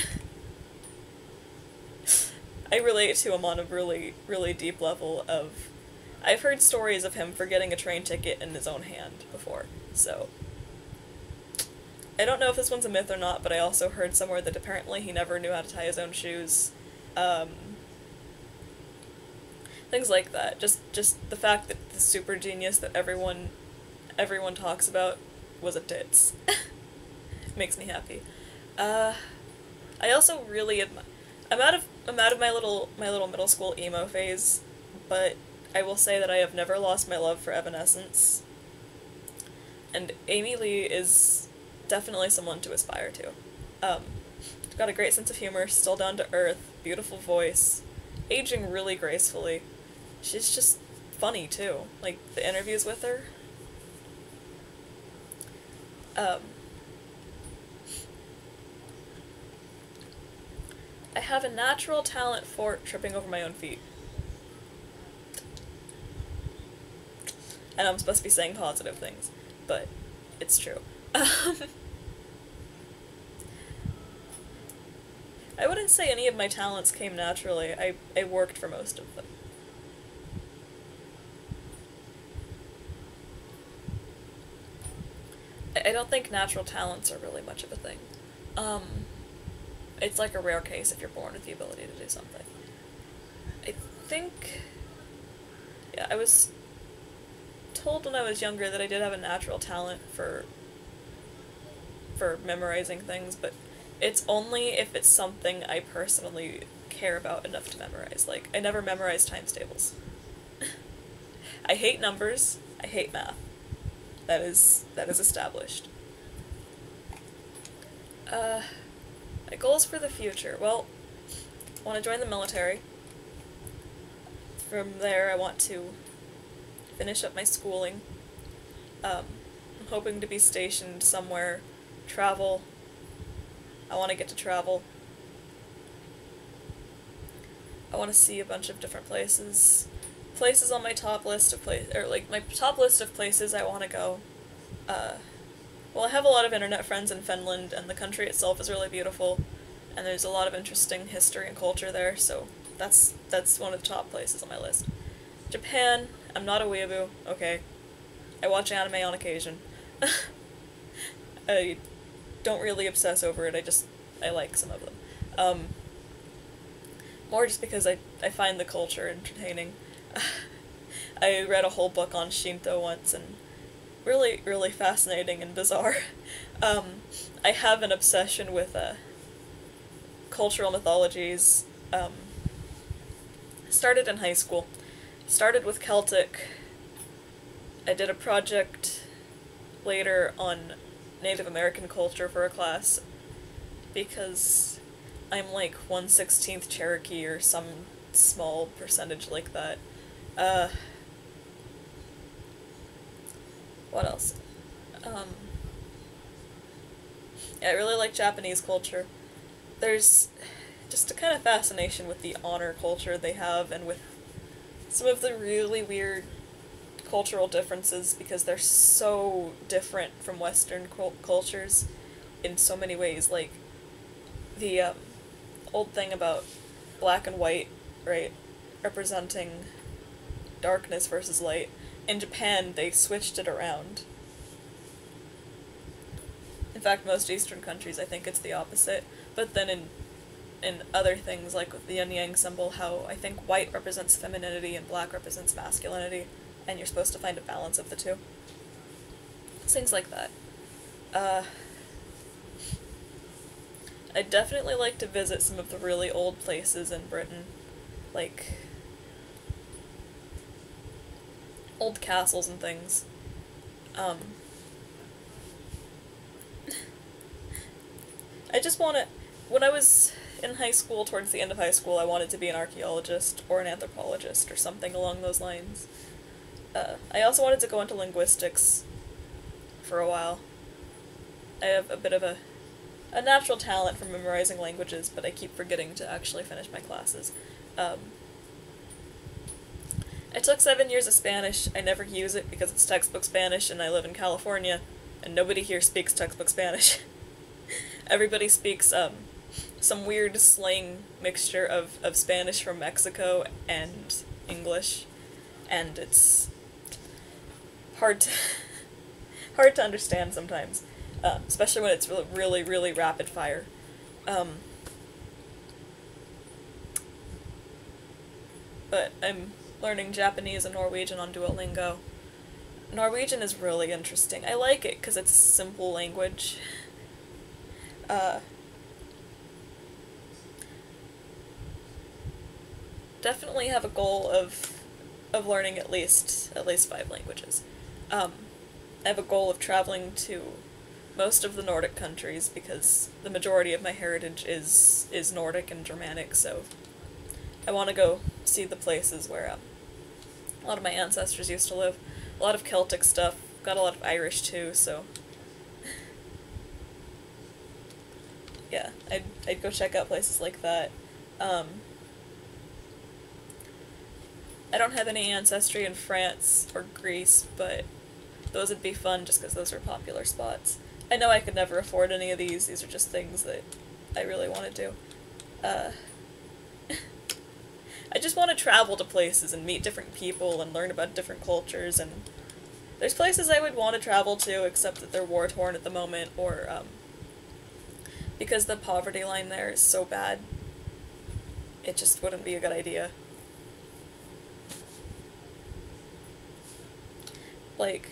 Speaker 1: I relate to him on a really, really deep level of... I've heard stories of him forgetting a train ticket in his own hand before, so... I don't know if this one's a myth or not, but I also heard somewhere that apparently he never knew how to tie his own shoes. Things like that. Just the fact that the super genius that everyone talks about was a tits. Makes me happy. I also really I'm out of my little middle school emo phase, but I will say that I have never lost my love for Evanescence. And Amy Lee is definitely someone to aspire to. Got a great sense of humor, still down to earth, beautiful voice, aging really gracefully. She's just funny too. Like the interviews with her. I have a natural talent for tripping over my own feet. And I'm supposed to be saying positive things, but it's true. I wouldn't say any of my talents came naturally. I worked for most of them. I don't think natural talents are really much of a thing. It's like a rare case if you're born with the ability to do something. I think... Yeah, I was told when I was younger that I did have a natural talent for memorizing things, but it's only if it's something I personally care about enough to memorize. Like, I never memorized times tables. I hate numbers. I hate math. That is established. My goals for the future. Well, I want to join the military. From there, I want to finish up my schooling. I'm hoping to be stationed somewhere, travel. I want to get to travel. I want to see a bunch of different places. Places on my top list of my top list of places I want to go. Well, I have a lot of internet friends in Finland, and the country itself is really beautiful, and there's a lot of interesting history and culture there, so that's one of the top places on my list. Japan, I'm not a weeaboo, okay. I watch anime on occasion. I don't really obsess over it, I like some of them. More just because I find the culture entertaining. I read a whole book on Shinto once, and really, really fascinating and bizarre. I have an obsession with cultural mythologies. Started in high school. Started with Celtic. I did a project later on Native American culture for a class because I'm like 1/16 Cherokee or some small percentage like that. Uh, what else? Um, yeah, I really like Japanese culture. There's just a kind of fascination with the honor culture they have and with some of the really weird cultural differences because they're so different from Western cultures in so many ways. Like the old thing about black and white, right, representing darkness versus light. In Japan, they switched it around. In fact, most Eastern countries, I think it's the opposite. But then in other things, like with the yin yang symbol, how I think white represents femininity and black represents masculinity, and you're supposed to find a balance of the two. Things like that. I'd definitely like to visit some of the really old places in Britain, like old castles and things. Um, I just want to. When I was in high school, towards the end of high school, I wanted to be an archaeologist or an anthropologist or something along those lines. I also wanted to go into linguistics for a while. I have a bit of a natural talent for memorizing languages, but I keep forgetting to actually finish my classes. I took 7 years of Spanish. I never use it because it's textbook Spanish and I live in California, and nobody here speaks textbook Spanish. Everybody speaks some weird slang mixture of Spanish from Mexico and English, and it's hard to hard to understand sometimes, especially when it's really, really rapid fire. But I'm learning Japanese and Norwegian on Duolingo. Norwegian is really interesting. I like it because it's a simple language. Definitely have a goal of learning at least 5 languages. I have a goal of traveling to most of the Nordic countries because the majority of my heritage is Nordic and Germanic, so I want to go see the places where a lot of my ancestors used to live. A lot of Celtic stuff, got a lot of Irish too, so yeah, I'd go check out places like that. I don't have any ancestry in France or Greece, but those would be fun just because those are popular spots. I know I could never afford any of these. These are just things that I really want to do. I just want to travel to places and meet different people and learn about different cultures, and there's places I would want to travel to, except that they're war-torn at the moment, or because the poverty line there is so bad, it just wouldn't be a good idea. Like,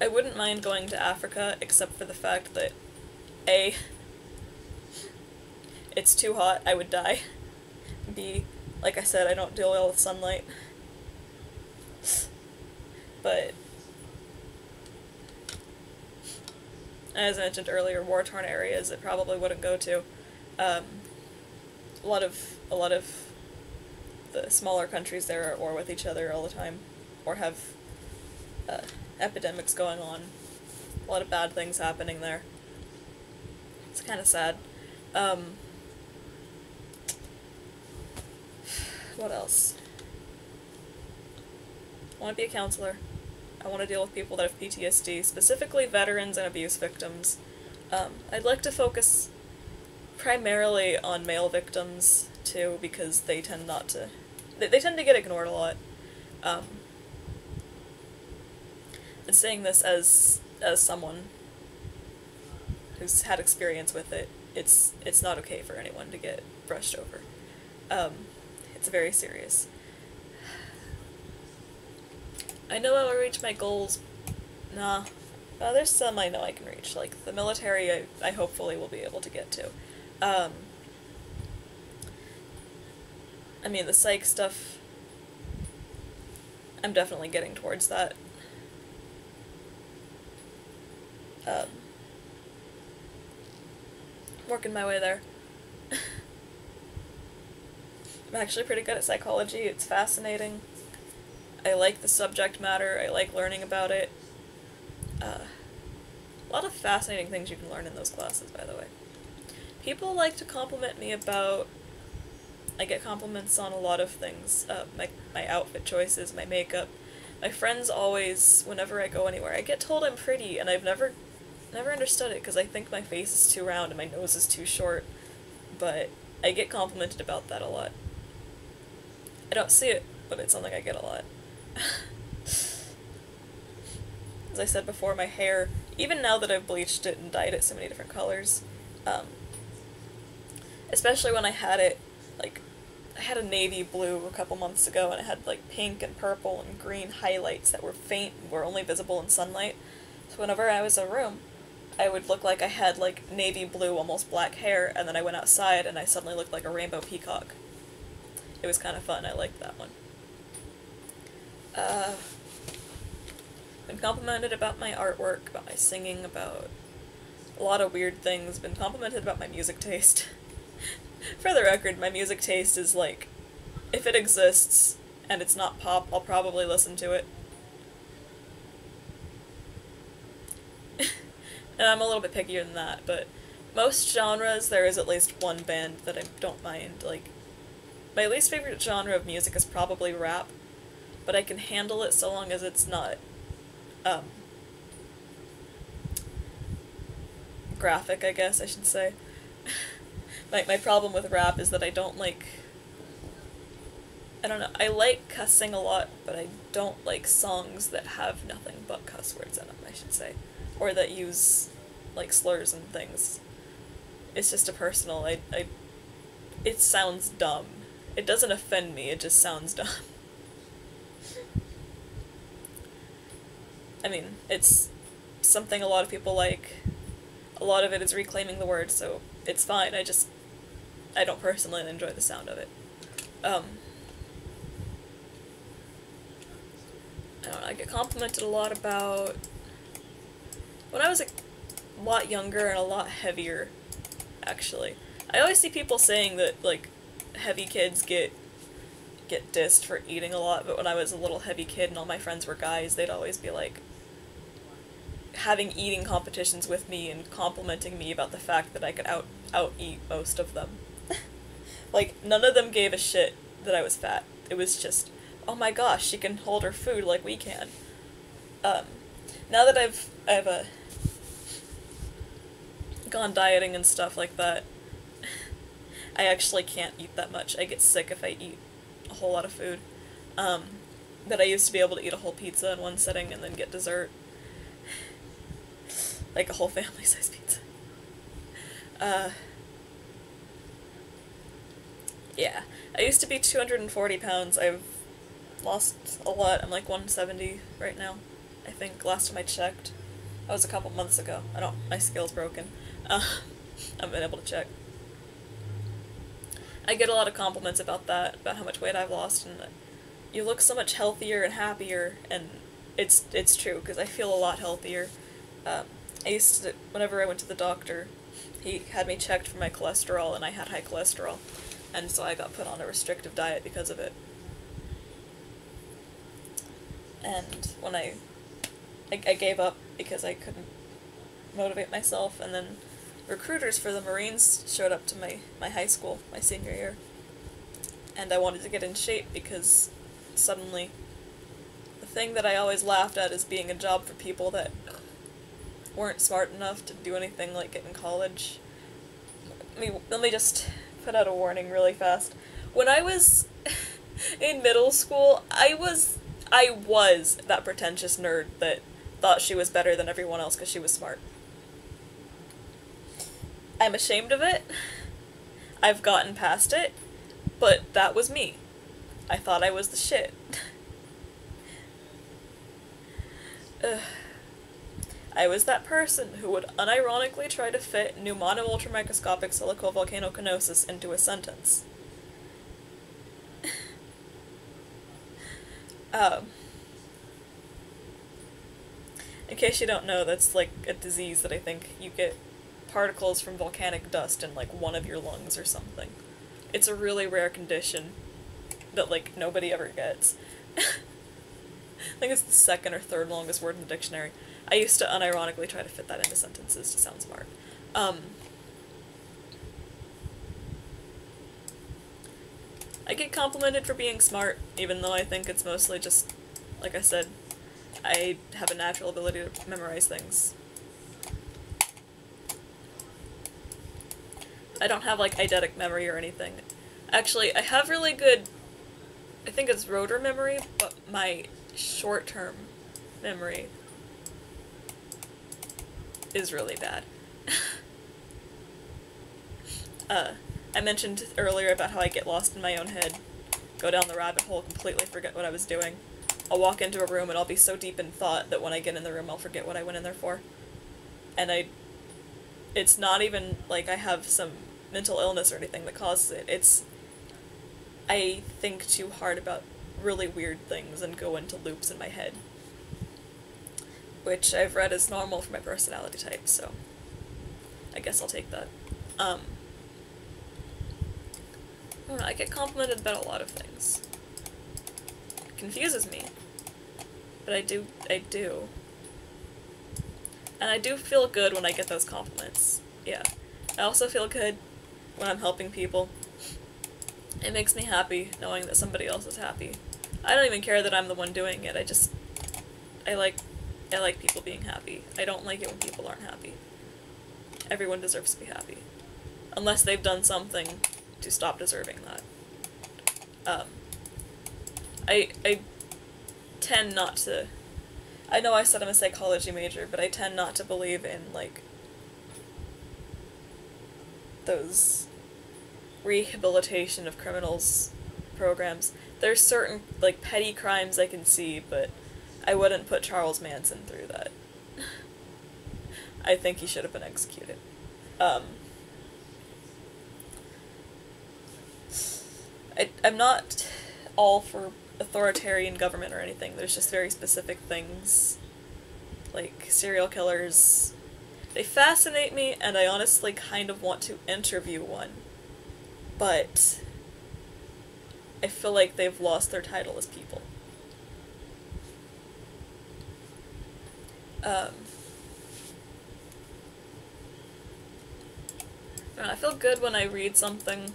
Speaker 1: I wouldn't mind going to Africa, except for the fact that, A, it's too hot, I would die. B, like I said, I don't deal well with sunlight. But, as I mentioned earlier, war-torn areas it probably wouldn't go to. A lot of the smaller countries there are at war with each other all the time, or have epidemics going on. A lot of bad things happening there. It's kind of sad. What else? I want to be a counselor. I want to deal with people that have PTSD, specifically veterans and abuse victims. I'd like to focus primarily on male victims, too, because they tend not to... They tend to get ignored a lot. And saying this as someone who's had experience with it, it's not okay for anyone to get brushed over. It's very serious. I know I'll reach my goals. Nah. There's some I know I can reach. Like, the military I hopefully will be able to get to. I mean, the psych stuff, I'm definitely getting towards that. Um, working my way there. I'm actually pretty good at psychology. It's fascinating. I like the subject matter. I like learning about it. A lot of fascinating things you can learn in those classes, by the way. People like to compliment me about... I get compliments on a lot of things. My outfit choices, my makeup. My friends always, whenever I go anywhere, I get told I'm pretty, and I've never understood it, because I think my face is too round and my nose is too short. But I get complimented about that a lot. I don't see it, but it's something I get a lot. As I said before, my hair, even now that I've bleached it and dyed it so many different colors, especially when I had it, like, I had a navy blue a couple months ago, and it had, like, pink and purple and green highlights that were faint and were only visible in sunlight. So whenever I was in a room, I would look like I had, like, navy blue, almost black hair, and then I went outside and I suddenly looked like a rainbow peacock. It was kind of fun. I liked that one. Been complimented about my artwork, about my singing, about a lot of weird things. Been complimented about my music taste. For the record, my music taste is like, if it exists and it's not pop, I'll probably listen to it. And I'm a little bit pickier than that, but most genres there is at least one band that I don't mind. Like, my least favorite genre of music is probably rap, but I can handle it so long as it's not, graphic, I guess I should say. My problem with rap is that I don't like... I don't know, I like cussing a lot, but I don't like songs that have nothing but cuss words in them, I should say. Or that use, like, slurs and things. It's just a personal, it sounds dumb. It doesn't offend me, it just sounds dumb. I mean, it's something a lot of people like. A lot of it is reclaiming the word, so it's fine, I don't personally enjoy the sound of it. I don't know, I get complimented a lot about... When I was a lot younger and a lot heavier, actually. I always see people saying that, like, heavy kids get dissed for eating a lot, but when I was a little heavy kid and all my friends were guys, they'd always be, like, having eating competitions with me and complimenting me about the fact that I could out-eat most of them. Like, none of them gave a shit that I was fat. It was just, oh my gosh, she can hold her food like we can. Now that I've gone dieting and stuff like that, I actually can't eat that much. I get sick if I eat a whole lot of food. But I used to be able to eat a whole pizza in one sitting and then get dessert. Like a whole family-size pizza. Yeah. I used to be 240 pounds. I've lost a lot. I'm like 170 right now. I think last time I checked. That was a couple months ago. My scale's broken. I haven't been able to check. I get a lot of compliments about that, about how much weight I've lost, and you look so much healthier and happier, and it's true, because I feel a lot healthier. I used to, whenever I went to the doctor, he had me checked for my cholesterol, and I had high cholesterol, and so I got put on a restrictive diet because of it. And when I gave up because I couldn't motivate myself, and then recruiters for the Marines showed up to my high school, my senior year, and I wanted to get in shape because suddenly the thing that I always laughed at is being a job for people that weren't smart enough to do anything like get in college. Let me just put out a warning really fast. When I was in middle school, I was that pretentious nerd that thought she was better than everyone else because she was smart. I'm ashamed of it. I've gotten past it, but that was me. I thought I was the shit. Ugh. I was that person who would unironically try to fit pneumono-ultramicroscopic silicovolcanoconiosis into a sentence. In case you don't know, that's like a disease that I think you get particles from volcanic dust in like one of your lungs or something. It's a really rare condition that like nobody ever gets. I think it's the second or third longest word in the dictionary. I used to unironically try to fit that into sentences to sound smart. I get complimented for being smart, even though I think it's mostly just, like I said, I have a natural ability to memorize things. I don't have, like, eidetic memory or anything. Actually, I have really good, I think it's rotor memory, but my short-term memory is really bad. I mentioned earlier about how I get lost in my own head, go down the rabbit hole, completely forget what I was doing. I'll walk into a room and I'll be so deep in thought that when I get in the room I'll forget what I went in there for. And it's not even like I have some mental illness or anything that causes it. It's, I think too hard about really weird things and go into loops in my head. Which I've read is normal for my personality type, so I guess I'll take that. I don't know, I get complimented about a lot of things. It confuses me. But I do. And I do feel good when I get those compliments. Yeah. I also feel good when I'm helping people. It makes me happy knowing that somebody else is happy. I don't even care that I'm the one doing it, I like people being happy. I don't like it when people aren't happy. Everyone deserves to be happy. Unless they've done something to stop deserving that. I tend not to... I know I said I'm a psychology major, but I tend not to believe in, like, those rehabilitation of criminals programs. There's certain, like, petty crimes I can see, but I wouldn't put Charles Manson through that. I think he should have been executed. I'm not all for authoritarian government or anything. There's just very specific things, like serial killers. They fascinate me, and I honestly kind of want to interview one. But I feel like they've lost their title as people. I feel good when I read something.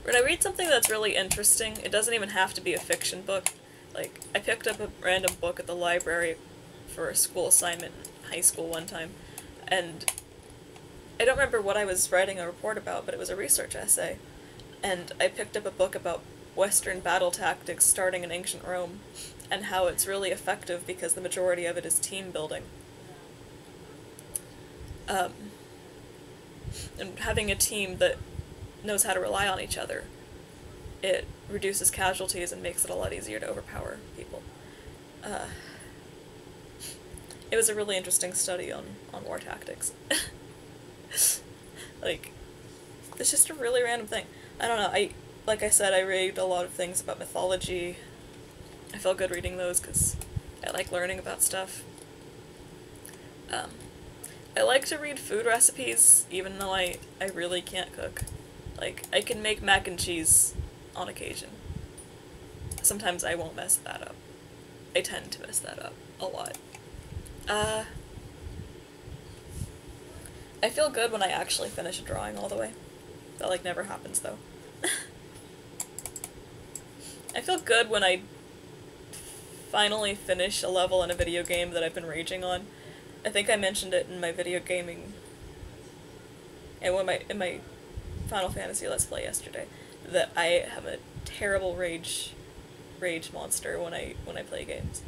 Speaker 1: When I read something that's really interesting, it doesn't even have to be a fiction book. Like, I picked up a random book at the library for a school assignment in high school one time, and I don't remember what I was writing a report about, but it was a research essay. And I picked up a book about Western battle tactics starting in ancient Rome, and how it's really effective because the majority of it is team building. And having a team that knows how to rely on each other, it reduces casualties and makes it a lot easier to overpower people. It was a really interesting study on war tactics. Like, it's just a really random thing. I don't know, like I said, I read a lot of things about mythology. I feel good reading those because I like learning about stuff. I like to read food recipes, even though I really can't cook. Like, I can make mac and cheese on occasion. Sometimes I won't mess that up. I tend to mess that up a lot. I feel good when I actually finish a drawing all the way. That, like, never happens, though. I feel good when I finally finish a level in a video game that I've been raging on. I think I mentioned it in my video gaming... and in my Final Fantasy Let's Play yesterday, that I have a terrible rage monster when I play games.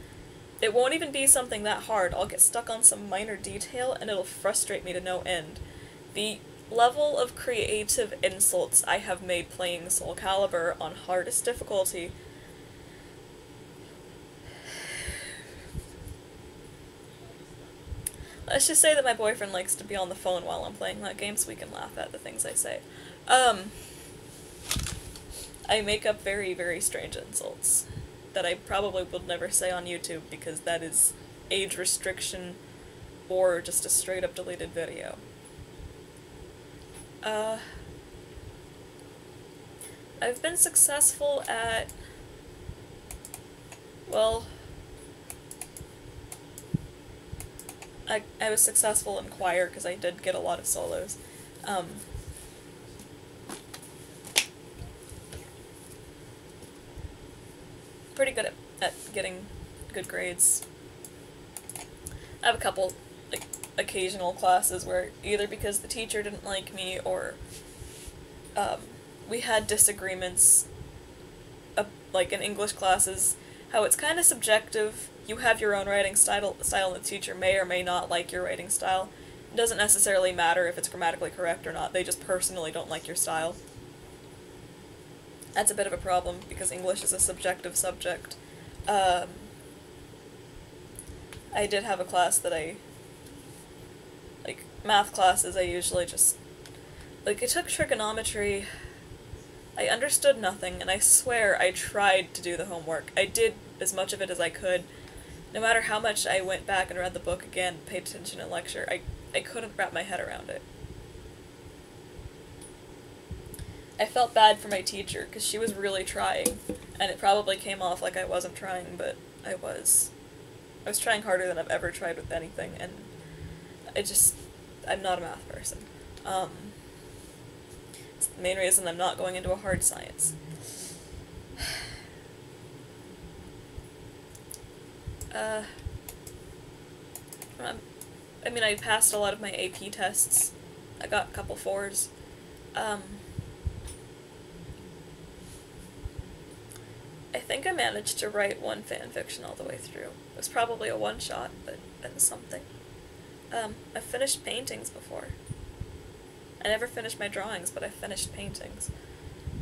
Speaker 1: It won't even be something that hard. I'll get stuck on some minor detail and it'll frustrate me to no end. The level of creative insults I have made playing Soul Calibur on hardest difficulty. Let's just say that my boyfriend likes to be on the phone while I'm playing that game so we can laugh at the things I say. I make up very, very strange insults. that I probably will never say on YouTube because that is age restriction or just a straight up deleted video. I've been successful at, well, I was successful in choir because I did get a lot of solos. Pretty good at getting good grades. I have a couple, like, occasional classes where either because the teacher didn't like me or we had disagreements, like in English classes, how it's kind of subjective. You have your own writing style, and the teacher may or may not like your writing style. It doesn't necessarily matter if it's grammatically correct or not, they just personally don't like your style. That's a bit of a problem, because English is a subjective subject. I did have a class that like, math classes, I usually just, like, I took trigonometry, I understood nothing, and I swear I tried to do the homework. I did as much of it as I could. No matter how much I went back and read the book again, paid attention in lecture, I couldn't wrap my head around it. I felt bad for my teacher, because she was really trying, and it probably came off like I wasn't trying, but I was. I was trying harder than I've ever tried with anything, and I'm not a math person. It's the main reason I'm not going into a hard science. I mean, I passed a lot of my AP tests. I got a couple 4s. I think I managed to write one fanfiction all the way through. It was probably a one-shot, but it was something. I've finished paintings before. I never finished my drawings, but I finished paintings.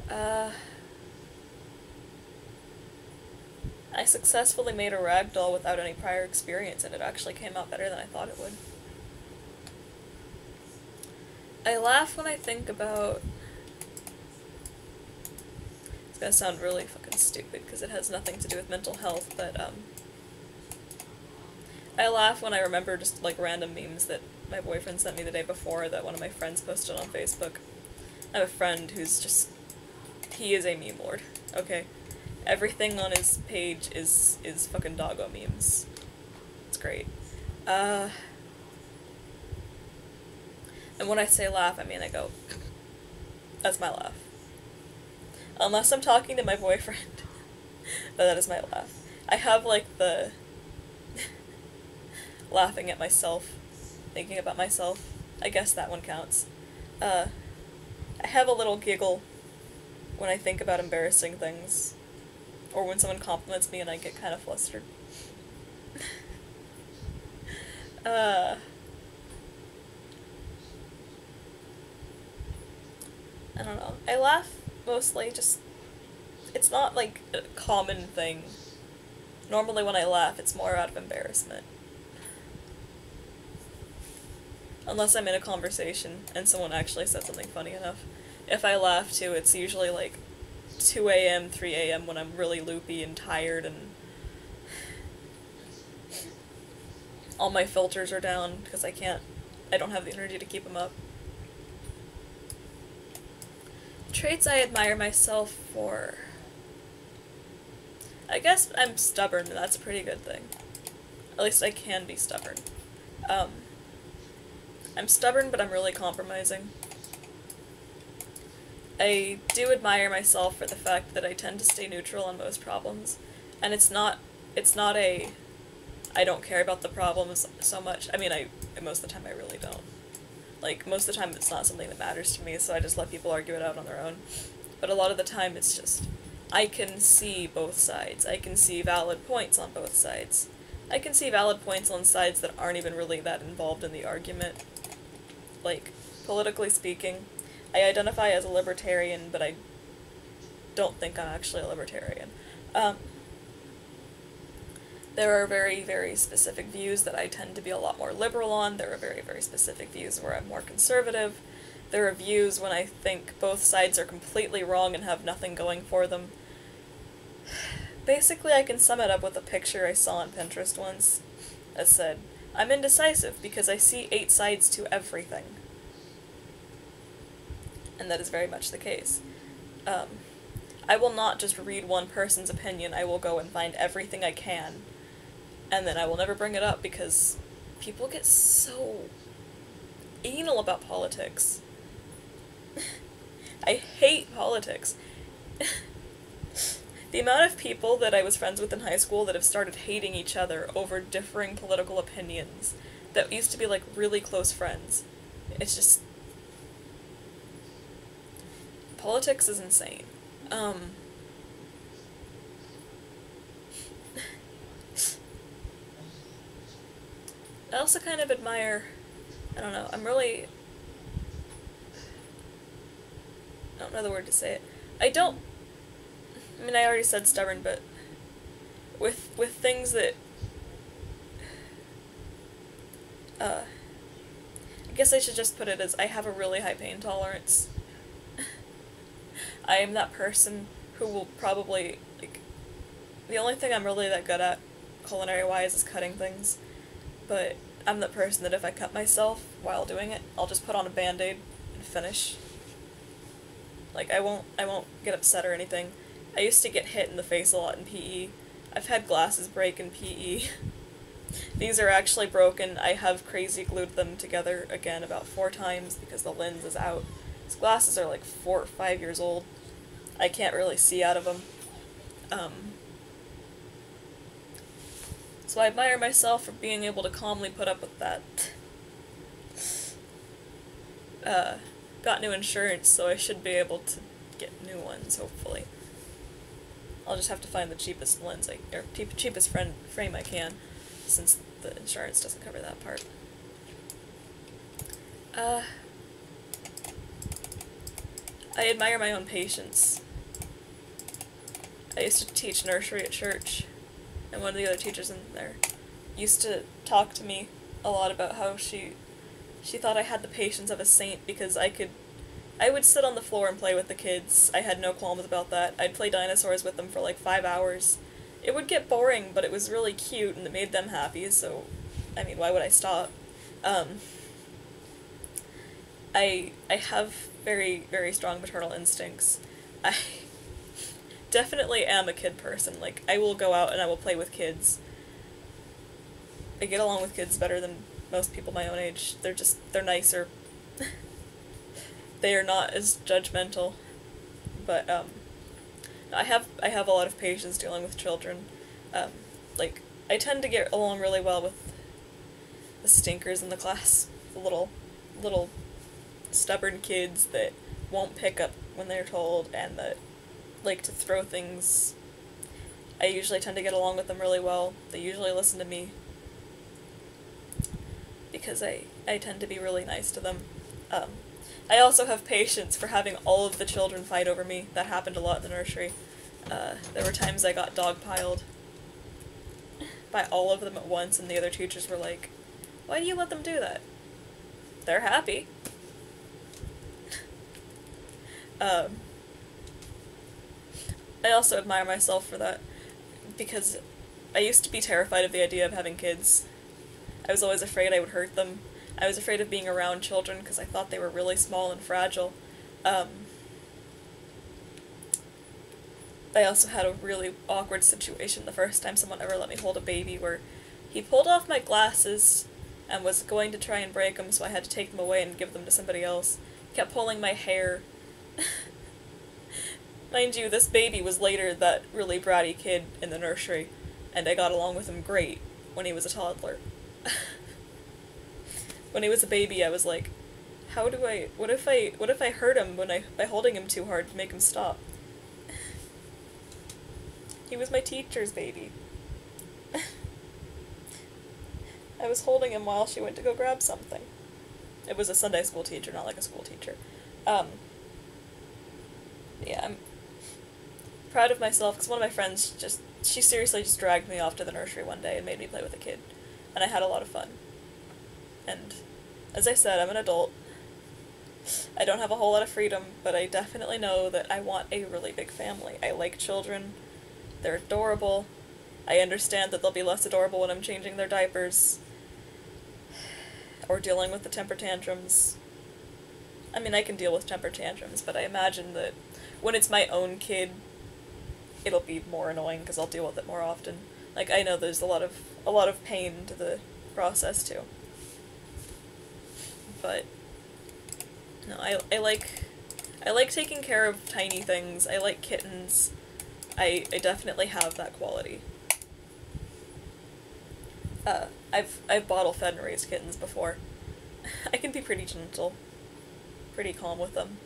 Speaker 1: I successfully made a ragdoll without any prior experience, and it actually came out better than I thought it would. I laugh when I think about... It's gonna sound really fucking stupid, because it has nothing to do with mental health, but, I laugh when I remember just, like, random memes that my boyfriend sent me the day before that one of my friends posted on Facebook. I have a friend who's just... He is a meme lord, okay? Everything on his page is fucking doggo memes. It's great. And when I say laugh, I mean I go... That's my laugh. Unless I'm talking to my boyfriend. But that is my laugh. I have, like, the... laughing at myself. Thinking about myself. I guess that one counts. I have a little giggle when I think about embarrassing things. Or when someone compliments me and I get kind of flustered. I don't know. I laugh mostly just... It's not, like, a common thing. Normally when I laugh, it's more out of embarrassment. Unless I'm in a conversation and someone actually said something funny enough. If I laugh too, it's usually, like, 2 a.m., 3 a.m. when I'm really loopy and tired and all my filters are down because I don't have the energy to keep them up. Traits I admire myself for... I guess I'm stubborn, and that's a pretty good thing. At least I can be stubborn. I'm stubborn, but I'm really compromising. I do admire myself for the fact that I tend to stay neutral on most problems, and it's not a I don't care about the problems so much. I mean, most of the time I really don't. Like, most of the time it's not something that matters to me, so I just let people argue it out on their own. But a lot of the time it's just, I can see both sides. I can see valid points on both sides. I can see valid points on sides that aren't even really that involved in the argument. Like, politically speaking, I identify as a libertarian, but I don't think I'm actually a libertarian. There are very, very specific views that I tend to be a lot more liberal on. There are very, very specific views where I'm more conservative. There are views when I think both sides are completely wrong and have nothing going for them. Basically, I can sum it up with a picture I saw on Pinterest once that said, "I'm indecisive because I see 8 sides to everything." And that is very much the case. I will not just read one person's opinion, I will go and find everything I can, and then I will never bring it up because people get so anal about politics. I hate politics. The amount of people that I was friends with in high school that have started hating each other over differing political opinions that used to be like really close friends. It's just... politics is insane. I also kind of admire... I don't know, I don't know the word to say it. I mean, I already said stubborn, but with things that, I guess I should just put it as I have a really high pain tolerance. I am that person who will probably, like, the only thing I'm really that good at, culinary-wise, is cutting things, but I'm that person that if I cut myself while doing it, I'll just put on a Band-Aid and finish. Like, I won't get upset or anything. I used to get hit in the face a lot in PE. I've had glasses break in PE. These are actually broken. I have crazy glued them together again about 4 times because the lens is out. These glasses are like 4 or 5 years old. I can't really see out of them. So I admire myself for being able to calmly put up with that. Got new insurance, so I should be able to get new ones, hopefully. I'll just have to find the cheapest lens, or cheapest frame I can, since the insurance doesn't cover that part. I admire my own patience. I used to teach nursery at church, and one of the other teachers in there used to talk to me a lot about how she thought I had the patience of a saint because I would sit on the floor and play with the kids. I had no qualms about that. I'd play dinosaurs with them for like 5 hours. It would get boring, but it was really cute and it made them happy, so, I mean, why would I stop? I have very, very strong maternal instincts. I definitely am a kid person. Like, I will go out and I will play with kids. I get along with kids better than most people my own age. They're nicer. They are not as judgmental. But, I have a lot of patience dealing with children. Like, I tend to get along really well with the stinkers in the class. The little stubborn kids that won't pick up when they're told and that like to throw things. I usually tend to get along with them really well. They usually listen to me because I tend to be really nice to them. I also have patience for having all of the children fight over me. That happened a lot in the nursery. There were times I got dogpiled by all of them at once, and the other teachers were like, "Why do you let them do that? They're happy." I also admire myself for that, because I used to be terrified of the idea of having kids. I was always afraid I would hurt them. I was afraid of being around children because I thought they were really small and fragile. I also had a really awkward situation the first time someone ever let me hold a baby, where he pulled off my glasses and was going to try and break them, so I had to take them away and give them to somebody else. He kept pulling my hair. Mind you, this baby was later that really bratty kid in the nursery, and I got along with him great when he was a toddler. When he was a baby, I was like, what if I hurt him by holding him too hard to make him stop? He was my teacher's baby. I was holding him while she went to go grab something. It was a Sunday school teacher, not like a school teacher. Yeah, I'm proud of myself, because one of my friends she seriously just dragged me off to the nursery one day and made me play with a kid. And I had a lot of fun. And, as I said, I'm an adult. I don't have a whole lot of freedom, but I definitely know that I want a really big family. I like children. They're adorable. I understand that they'll be less adorable when I'm changing their diapers or dealing with the temper tantrums. I mean, I can deal with temper tantrums, but I imagine that when it's my own kid, it'll be more annoying because I'll deal with it more often. Like, I know there's a lot of pain to the process too. But no, I like taking care of tiny things. I like kittens. I definitely have that quality. I've bottle fed and raised kittens before. I can be pretty gentle, pretty calm with them.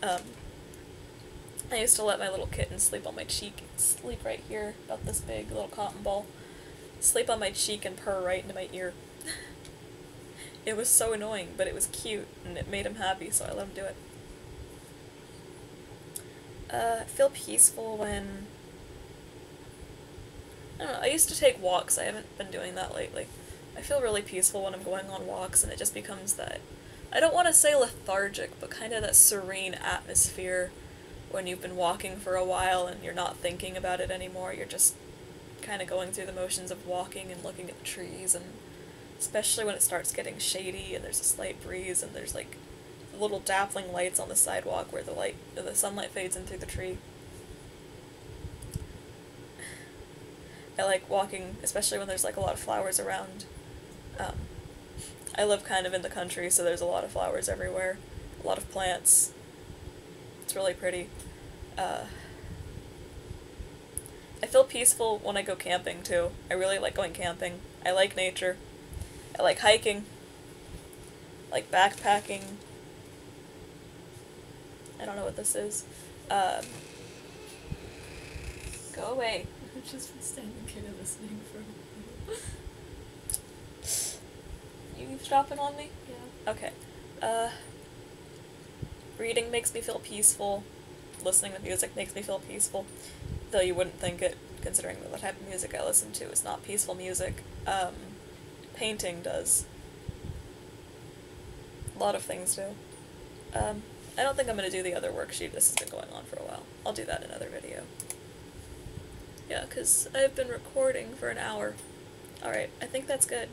Speaker 1: I used to let my little kitten sleep on my cheek, sleep right here, about this big, little cotton ball, sleep on my cheek and purr right into my ear. It was so annoying, but it was cute, and it made him happy, so I let him do it. I feel peaceful when... I don't know, I used to take walks, I haven't been doing that lately. I feel really peaceful when I'm going on walks, and it just becomes that... I don't want to say lethargic, but kind of that serene atmosphere when you've been walking for a while and you're not thinking about it anymore, you're just kind of going through the motions of walking and looking at the trees, and especially when it starts getting shady and there's a slight breeze and there's like little dappling lights on the sidewalk where the sunlight fades in through the tree. I like walking, especially when there's like a lot of flowers around. I live kind of in the country, so there's a lot of flowers everywhere, a lot of plants. It's really pretty. I feel peaceful when I go camping too. I really like going camping. I like nature. I like hiking. I like backpacking. I don't know what this is. Go away.
Speaker 2: I've just been standing here listening for a while.
Speaker 1: You eavesdropping on me?
Speaker 2: Yeah.
Speaker 1: Okay. Reading makes me feel peaceful. Listening to music makes me feel peaceful. Though you wouldn't think it, considering that the type of music I listen to is not peaceful music. Painting does. A lot of things do. I don't think I'm going to do the other worksheet. This has been going on for a while. I'll do that in another video. Yeah, because I've been recording for an hour. Alright, I think that's good.